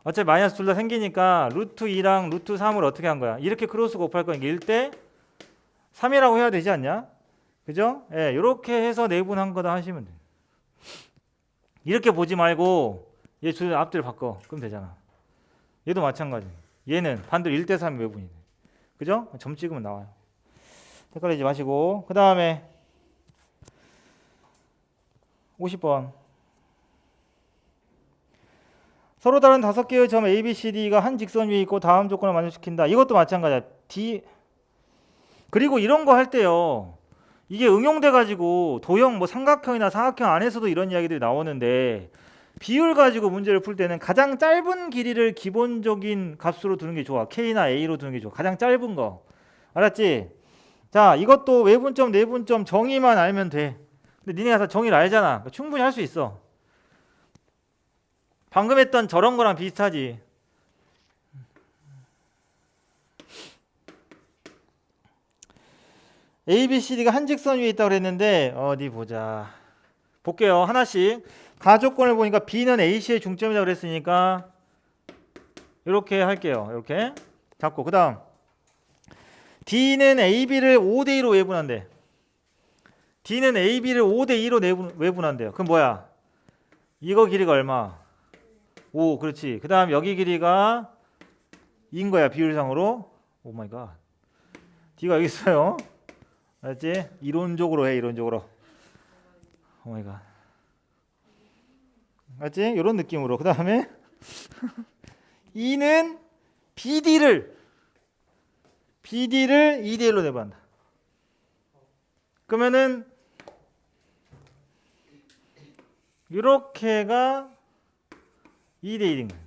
어차피 마이너스 둘 다 생기니까 루트 2랑 루트 3을 어떻게 한 거야? 이렇게 크로스 곱할 거니까 1대 3이라고 해야 되지 않냐? 그죠? 예, 이렇게 해서 내분한 거다 하시면 돼. 이렇게 보지 말고 얘 둘 앞뒤를 바꿔. 그럼 되잖아. 얘도 마찬가지. 얘는 반대로 1대 3이 외분이네. 그죠? 점 찍으면 나와요. 헷갈리지 마시고. 그 다음에 50번. 서로 다른 5개의 점 A, B, C, D가 한 직선 위에 있고 다음 조건을 만족시킨다. 이것도 마찬가지야. D. 그리고 이런 거 할 때요. 이게 응용돼 가지고 도형 뭐 삼각형이나 사각형 안에서도 이런 이야기들이 나오는데 비율 가지고 문제를 풀 때는 가장 짧은 길이를 기본적인 값으로 두는 게 좋아. K나 A로 두는 게 좋아. 가장 짧은 거. 알았지? 자, 이것도 외분점, 내분점 정의만 알면 돼. 근데 니네가 다 정의를 알잖아. 그러니까 충분히 할 수 있어. 방금 했던 저런 거랑 비슷하지. A, B, C, D가 한 직선 위에 있다고 그랬는데 어디 보자. 볼게요. 하나씩. 가조건을 보니까 B는 AC의 중점이라고 그랬으니까 이렇게 할게요. 이렇게 잡고 그 다음 D는 AB를 5대2로 외분한대. D는 AB를 5대2로 외분한대요. 그럼 뭐야? 이거 길이가 얼마? 5. 그렇지. 그 다음 여기 길이가 2인 거야. 비율상으로. 오 마이 갓. D가 여기 있어요. 알았지? 이론적으로 해. 이론적으로. 오 마이 갓. 알았지? 이런 느낌으로. 그 다음에 E는 BD를 2대1로 내분한다. 그러면은 이렇게가 2대1인 거예요.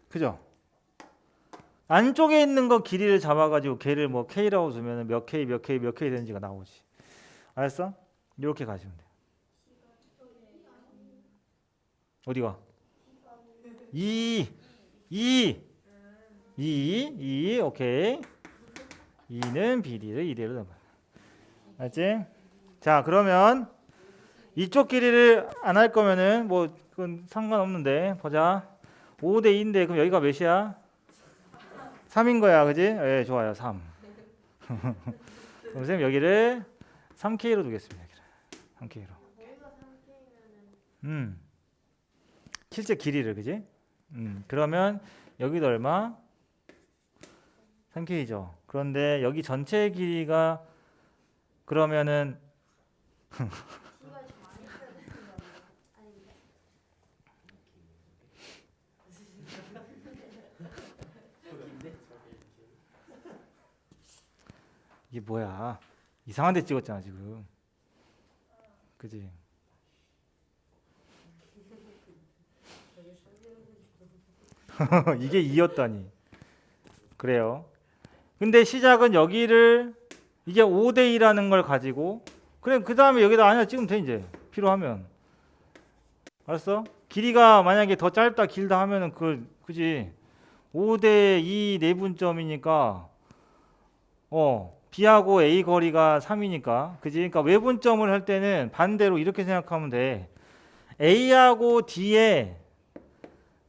그죠? 안쪽에 있는 거 길이를 잡아가지고 걔를 뭐 K라고 두면 몇 K 되는지가 나오지. 알았어? 이렇게 가시면 돼. 어디가? 2 오케이. 2는 BD를 2대로 잡아. 알았지? 자, 그러면 이쪽 길이를 안 할 거면은 뭐 그건 상관없는데 보자. 5대2인데 그럼 여기가 몇이야? 3인 거야. 그지? 예, 좋아요. 3. 그럼 선생님 여기를 3K로 두겠습니다. 3K로. 실제 길이를 그지? 그러면 여기도 얼마? 3K죠. 그런데 여기 전체 길이가 그러면은 이걸 좀 많이 써야 되는 거 아닌가? 이게 뭐야? 이상한 데 찍었잖아 지금. 그지? 이게 2였다니. 그래요. 근데 시작은 여기를 이게 5대 2라는 걸 가지고 그래 그 다음에 여기다 아니야 찍으면 돼 이제 필요하면. 알았어? 길이가 만약에 더 짧다 길다 하면은 그지? 5대 2 내분점이니까 B하고 A 거리가 3이니까 그지? 그러니까 외분점을 할 때는 반대로 이렇게 생각하면 돼. A하고 D에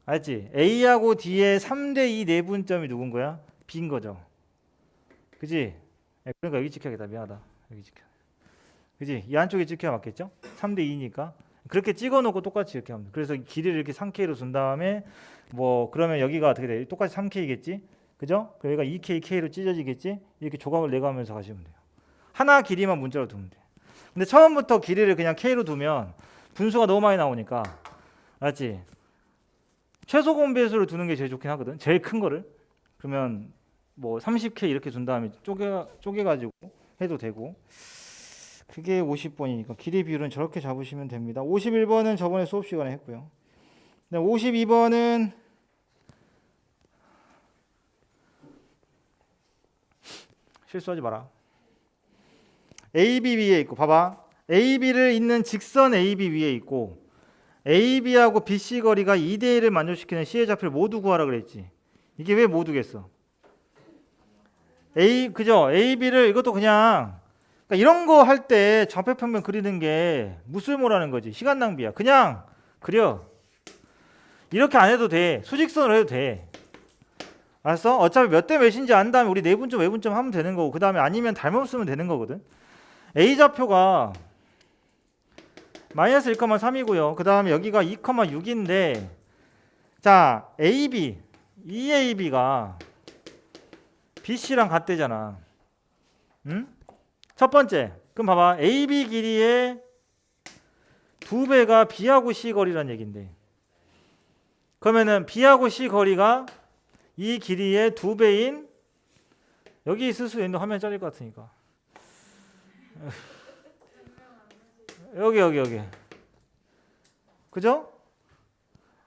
알지? A하고 D의 3대 2 내분점이 누군 거야? B인 거죠. 그지? 그러니까 여기 찍혀야겠다. 미안하다. 여기 찍혀. 그지? 이 안쪽에 찍혀야 맞겠죠? 3대 2니까. 그렇게 찍어 놓고 똑같이 이렇게 하면 돼. 그래서 길이를 이렇게 3K로 준 다음에 뭐 그러면 여기가 어떻게 돼? 똑같이 3K겠지? 그죠? 그럼 여기가 2K, K로 찢어지겠지? 이렇게 조각을 내가면서 가시면 돼요. 하나 길이만 문자로 두면 돼. 근데 처음부터 길이를 그냥 K로 두면 분수가 너무 많이 나오니까 알았지? 최소 공배수를 두는 게 제일 좋긴 하거든. 제일 큰 거를. 그러면 뭐 30K 이렇게 둔 다음에 쪼개가지고 해도 되고. 그게 50번이니까 길이 비율은 저렇게 잡으시면 됩니다. 51번은 저번에 수업 시간에 했고요. 52번은 실수하지 마라. AB 위에 있고 봐봐. AB를 있는 직선 AB 위에 있고 AB하고 BC 거리가 2대 1을 만족시키는 C의 좌표를 모두 구하라 그랬지. 이게 왜 모두겠어? 그죠? AB를 이것도 그냥 그러니까 이런 거 할 때 좌표평면 그리는 게 무쓸모라는 거지. 시간 낭비야. 그냥 그려. 이렇게 안 해도 돼. 수직선으로 해도 돼. 알았어? 어차피 몇 대 몇인지 안 다음에 우리 내분점 외분점 하면 되는 거고 그 다음에 아니면 닮아 쓰면 되는 거거든. A 좌표가 마이너스 1,3이고요. 그 다음에 여기가 2,6인데 자 AB EAB가 BC랑 같대잖아. 응? 첫 번째 그럼 봐봐 AB 길이의 2배가 B하고 C 거리란 얘긴데 그러면은 B하고 C 거리가 이 길이의 2배인 여기 있을 수 있는데 화면 잘릴 것 같으니까 여기 그죠?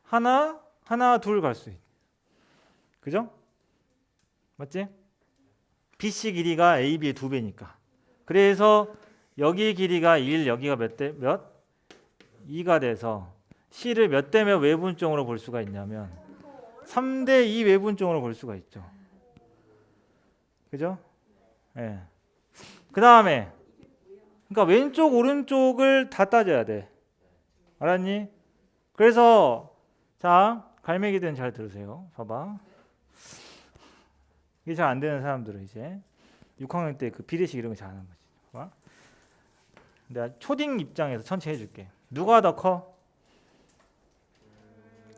하나 둘 갈 수 있 그죠? 맞지? BC 길이가 AB의 2배니까 그래서 여기 길이가 1 여기가 몇 2가 돼서 C를 몇 대 몇 외분점으로 볼 수가 있냐면 3대 2 외분점으로 볼 수가 있죠. 그죠? 예. 그 다음에 그러니까 왼쪽 오른쪽을 다 따져야 돼. 알았니? 그래서 자 갈매기들은 잘 들으세요. 봐봐. 이게 잘 안 되는 사람들은 이제 6학년 때 그 비례식 이런 거 잘 하는 거지. 봐봐. 내가 초딩 입장에서 천천히 해줄게. 누가 더 커?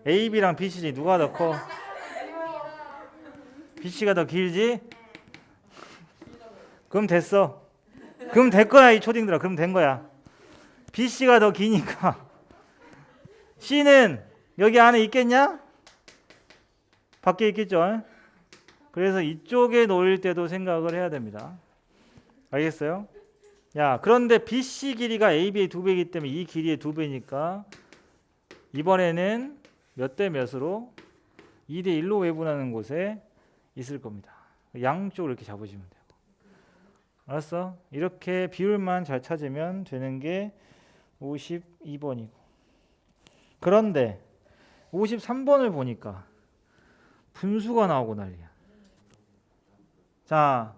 AB랑 BC 누가 더 커? BC가 더 길지? 그럼 됐어. 그럼 될 거야 이 초딩들아. 그럼 된 거야. BC가 더 기니까 C는 여기 안에 있겠냐? 밖에 있겠죠? 그래서 이쪽에 놓일 때도 생각을 해야 됩니다. 알겠어요? 야, 그런데 BC 길이가 AB의 2배이기 때문에 이 길이의 2배니까 이번에는 몇 대 몇으로 2대 1로 외분하는 곳에 있을 겁니다. 양쪽을 이렇게 잡으시면 돼요. 알았어? 이렇게 비율만 잘 찾으면 되는 게 52번이고 그런데 53번을 보니까 분수가 나오고 난리야. 자,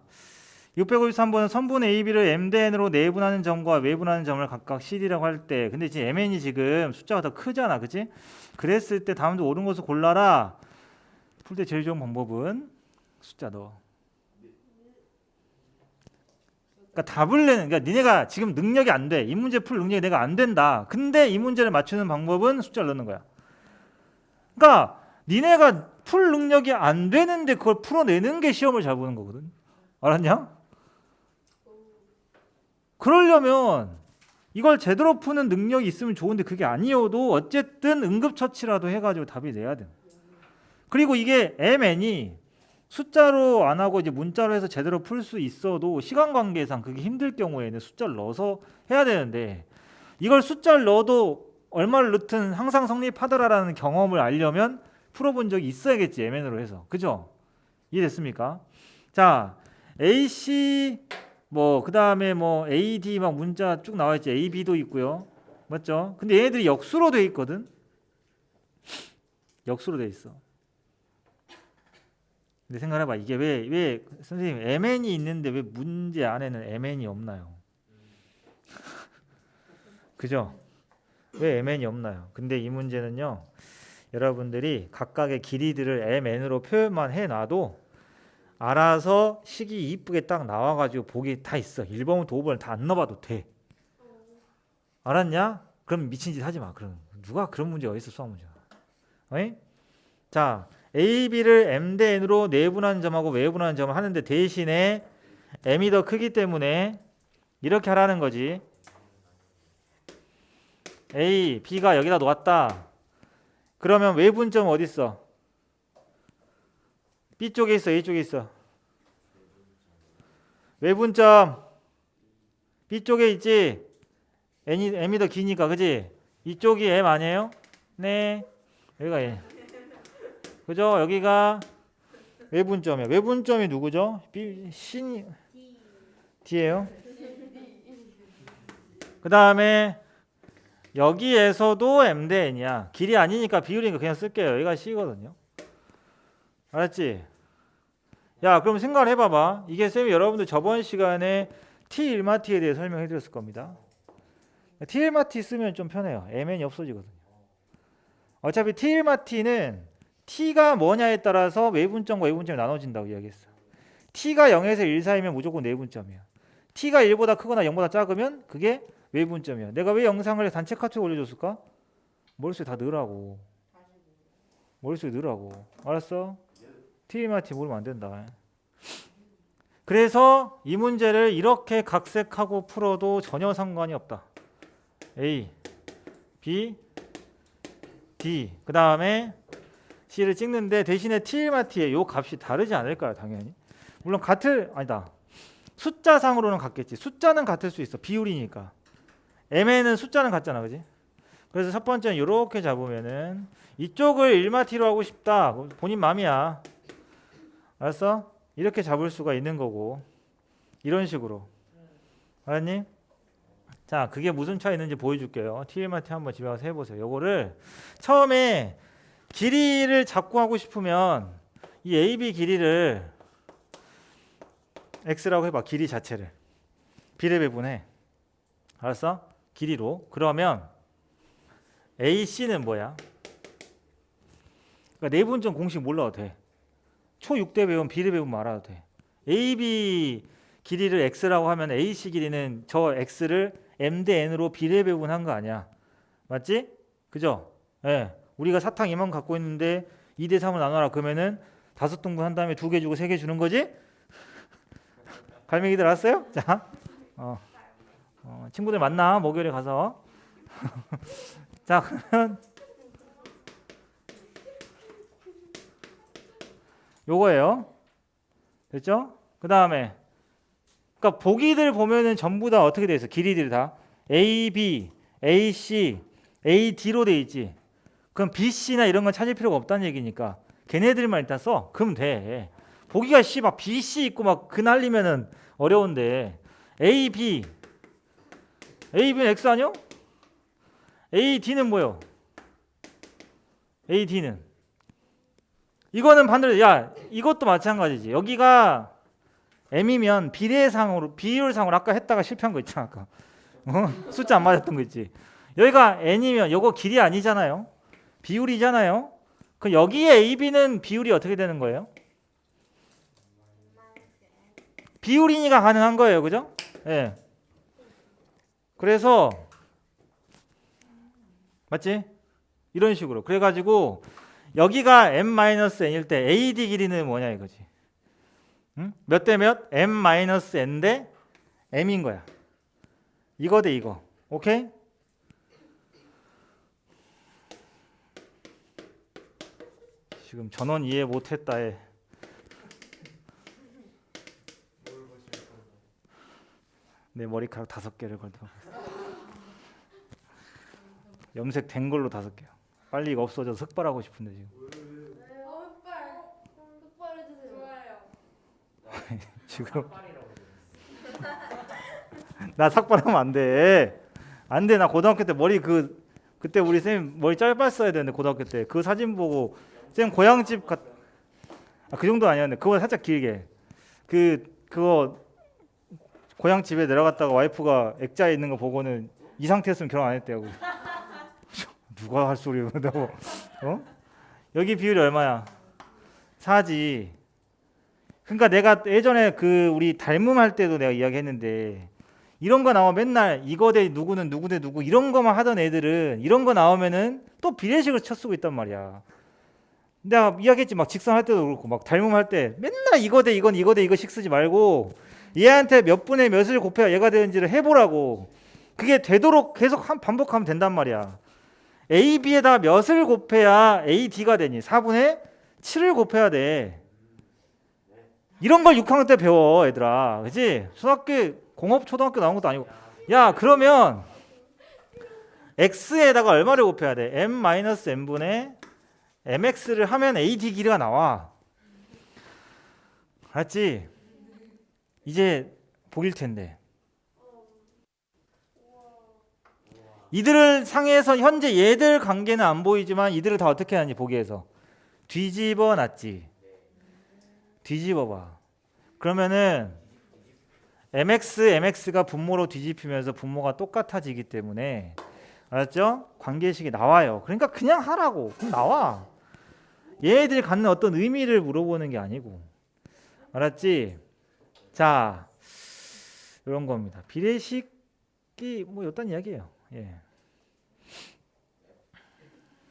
653번은 선분 AB를 M대N으로 내분하는 점과 외분하는 점을 각각 CD라고 할 때 근데 지금 MN이 지금 숫자가 더 크잖아. 그치? 그랬을 때 다음도 옳은 것을 골라라. 풀 때 제일 좋은 방법은 숫자 넣어. 그러니까 답을 내는 그러니까 니네가 지금 능력이 안 돼. 이 문제 풀 능력이 내가 안 된다. 근데 이 문제를 맞추는 방법은 숫자를 넣는 거야. 그러니까 니네가 풀 능력이 안 되는데 그걸 풀어내는 게 시험을 잘 보는 거거든. 알았냐? 그러려면 이걸 제대로 푸는 능력이 있으면 좋은데 그게 아니어도 어쨌든 응급처치라도 해가지고 답이 내야 돼. 그리고 이게 MN이 숫자로 안 하고 이제 문자로 해서 제대로 풀 수 있어도 시간 관계상 그게 힘들 경우에는 숫자를 넣어서 해야 되는데 이걸 숫자를 넣어도 얼마를 넣든 항상 성립하더라라는 경험을 알려면 풀어본 적이 있어야겠지, MN으로 해서. 그죠? 이해됐습니까? 자, AC 뭐 그다음에 뭐 AD 막 문자 쭉 나와 있지. AB도 있고요. 맞죠? 근데 얘네들이 역수로 돼 있거든. 역수로 돼 있어. 근데 생각해봐. 이게 왜 선생님 MN이 있는데 왜 문제 안에는 MN이 없나요? 그죠? 왜 MN이 없나요? 근데 이 문제는요. 여러분들이 각각의 길이들을 MN으로 표현만 해놔도 알아서 식이 이쁘게 딱 나와가지고 보기 다 있어. 1번부터 5번을 다 안 넣어봐도 돼. 알았냐? 그럼 미친 짓 하지 마. 그럼 누가 그런 문제가 어딨어, 수학 문제가. 어이? 자, A, B를 M 대 N으로 내분하는 점하고 외분하는 점을 하는데 대신에 M이 더 크기 때문에 이렇게 하라는 거지. A, B가 여기다 놓았다. 그러면 외분점 어디 있어? B 쪽에 있어, A 쪽에 있어? 외분점 B 쪽에 있지. M이 더 기니까, 그지? 이쪽이 M 아니에요? 네. 여기가 M. 그죠? 여기가 외분점이에요. 외분점이 누구죠? B, D예요. 그 다음에 여기에서도 M 대 N이야. 길이 아니니까 비율이니까 그냥 쓸게요. 여기가 C거든요. 알았지? 야, 그럼 생각을 해봐봐. 이게 쌤이 여러분들 저번 시간에 T1마티에 대해 설명해 드렸을 겁니다. T1마티 쓰면 좀 편해요. MN이 없어지거든요. 어차피 T1마티는 T가 뭐냐에 따라서 외분점과 외분점이 나눠진다고 이야기했어요. T가 0에서 1 사이면 무조건 내분점이야. T가 1보다 크거나 0보다 작으면 그게 외분점이야. 내가 왜 영상을 단체 카톡에 올려줬을까? 머릿속에 다 넣으라고. 머릿속에 넣으라고. 알았어? T1마티 모르면 안 된다. 그래서 이 문제를 이렇게 각색하고 풀어도 전혀 상관이 없다. A, B, D. 그 다음에 C를 찍는데 대신에 T1마티의 요 값이 다르지 않을까요? 당연히. 물론 아니다. 숫자상으로는 같겠지. 숫자는 같을 수 있어. 비율이니까. M에는 숫자는 같잖아. 그지? 그래서 첫 번째는 이렇게 잡으면은 이쪽을 1마티로 하고 싶다. 본인 맘이야. 알았어? 이렇게 잡을 수가 있는 거고. 이런 식으로. 알았니? 자, 그게 무슨 차이 있는지 보여줄게요. T1마티 한번 집에 가서 해보세요. 요거를 처음에 길이를 잡고 하고 싶으면 이 AB 길이를 X라고 해봐. 길이 자체를. B를 배분해. 알았어? 길이로. 그러면 AC는 뭐야? 그러니까 내분점 공식 몰라도 돼. 초 6대 배운 B를 배우면 알아도 돼. AB 길이를 X라고 하면 AC 길이는 저 X를 M 대 N으로 B를 배분한 거 아니야. 맞지? 그죠? 예. 우리가 사탕 이만 갖고 있는데 2대 3을 나눠라. 그러면은 5등분 한 다음에 2개 주고 3개 주는 거지? 갈매기들 알았어요? 자, 친구들 만나. 목요일에 가서. 자, 그러면 요거예요. 됐죠? 그 다음에 그러니까 보기들 보면은 전부 다 어떻게 돼 있어? 길이들이 다 AB, AC, AD로 돼 있지. 그럼 BC나 이런 건 찾을 필요가 없다는 얘기니까 걔네들만 일단 써. 그럼 돼. 보기가 막 BC 있고 막 그 난리면은 어려운데 AB는 X 아니요? AD는 뭐요? AD는 이거는 반대로 이것도 마찬가지지. 여기가 M이면 비율상으로 아까 했다가 실패한 거 있잖아. 아까 숫자 안 맞았던 거 있지. 여기가 N이면 요거 길이 아니잖아요. 비율이잖아요. 그럼 여기에 AB는 비율이 어떻게 되는 거예요? 비율이니까 가능한 거예요. 그죠? 예. 그래서 맞지? 이런 식으로. 그래가지고 여기가 m-n일 때 AD 길이는 뭐냐 이거지. 응? 몇 대 몇? m-n 대 m인 거야. 이거 대 이거. 오케이? 지금 전원 이해 못했다에 내 머리카락 5개를 걸도록 염색 된 걸로 5개요. 빨리 이거 없어져서 흑발하고 싶은데 지금. 흑발. 흑발 해주세요. 좋아요. 지금 나 삭발하면 안 돼. 안 돼. 나 고등학교 때 머리 그때 우리 쌤 머리 짧았어야 되는데 고등학교 때 그 사진 보고 쌤 고향집 그 정도 아니었는데 그거 살짝 길게 그거 고향집에 내려갔다가 와이프가 액자에 있는 거 보고는 이 상태였으면 결혼 안 했대요. 누가 할 소리야? 어? 여기 비율이 얼마야? 4지. 그러니까 내가 예전에 우리 닮음할 때도 내가 이야기했는데 이런 거 나오면 맨날 이거 대 누구는 누구 대 누구 이런 거만 하던 애들은 이런 거 나오면은 또 비례식을 쳐쓰고 있단 말이야. 내가 이야기했지. 막 직선할 때도 그렇고 막 닮음할 때 맨날 이거 대 이거씩 쓰지 말고 얘한테 몇 분의 몇을 곱해야 얘가 되는지를 해보라고. 그게 되도록 계속 반복하면 된단 말이야. A, B에다 몇을 곱해야 A, D가 되니? 4분의 7을 곱해야 돼. 이런 걸 6학년 때 배워 얘들아. 그치? 공업 초등학교 나온 것도 아니고. 야 그러면 X에다가 얼마를 곱해야 돼? M-N분의 MX를 하면 AD 길이가 나와. 알았지? 이제 보일 텐데. 이들을 상해서 현재 얘들 관계는 안 보이지만 이들을 다 어떻게 하는지 보기에서 뒤집어 놨지. 뒤집어 봐. 그러면은 MX가 분모로 뒤집히면서 분모가 똑같아지기 때문에 알았죠? 관계식이 나와요. 그러니까 그냥 하라고. 그럼 나와. 얘네들이 갖는 어떤 의미를 물어보는 게 아니고. 알았지? 자, 이런 겁니다. 비례식이 뭐 어떤 이야기예요. 예.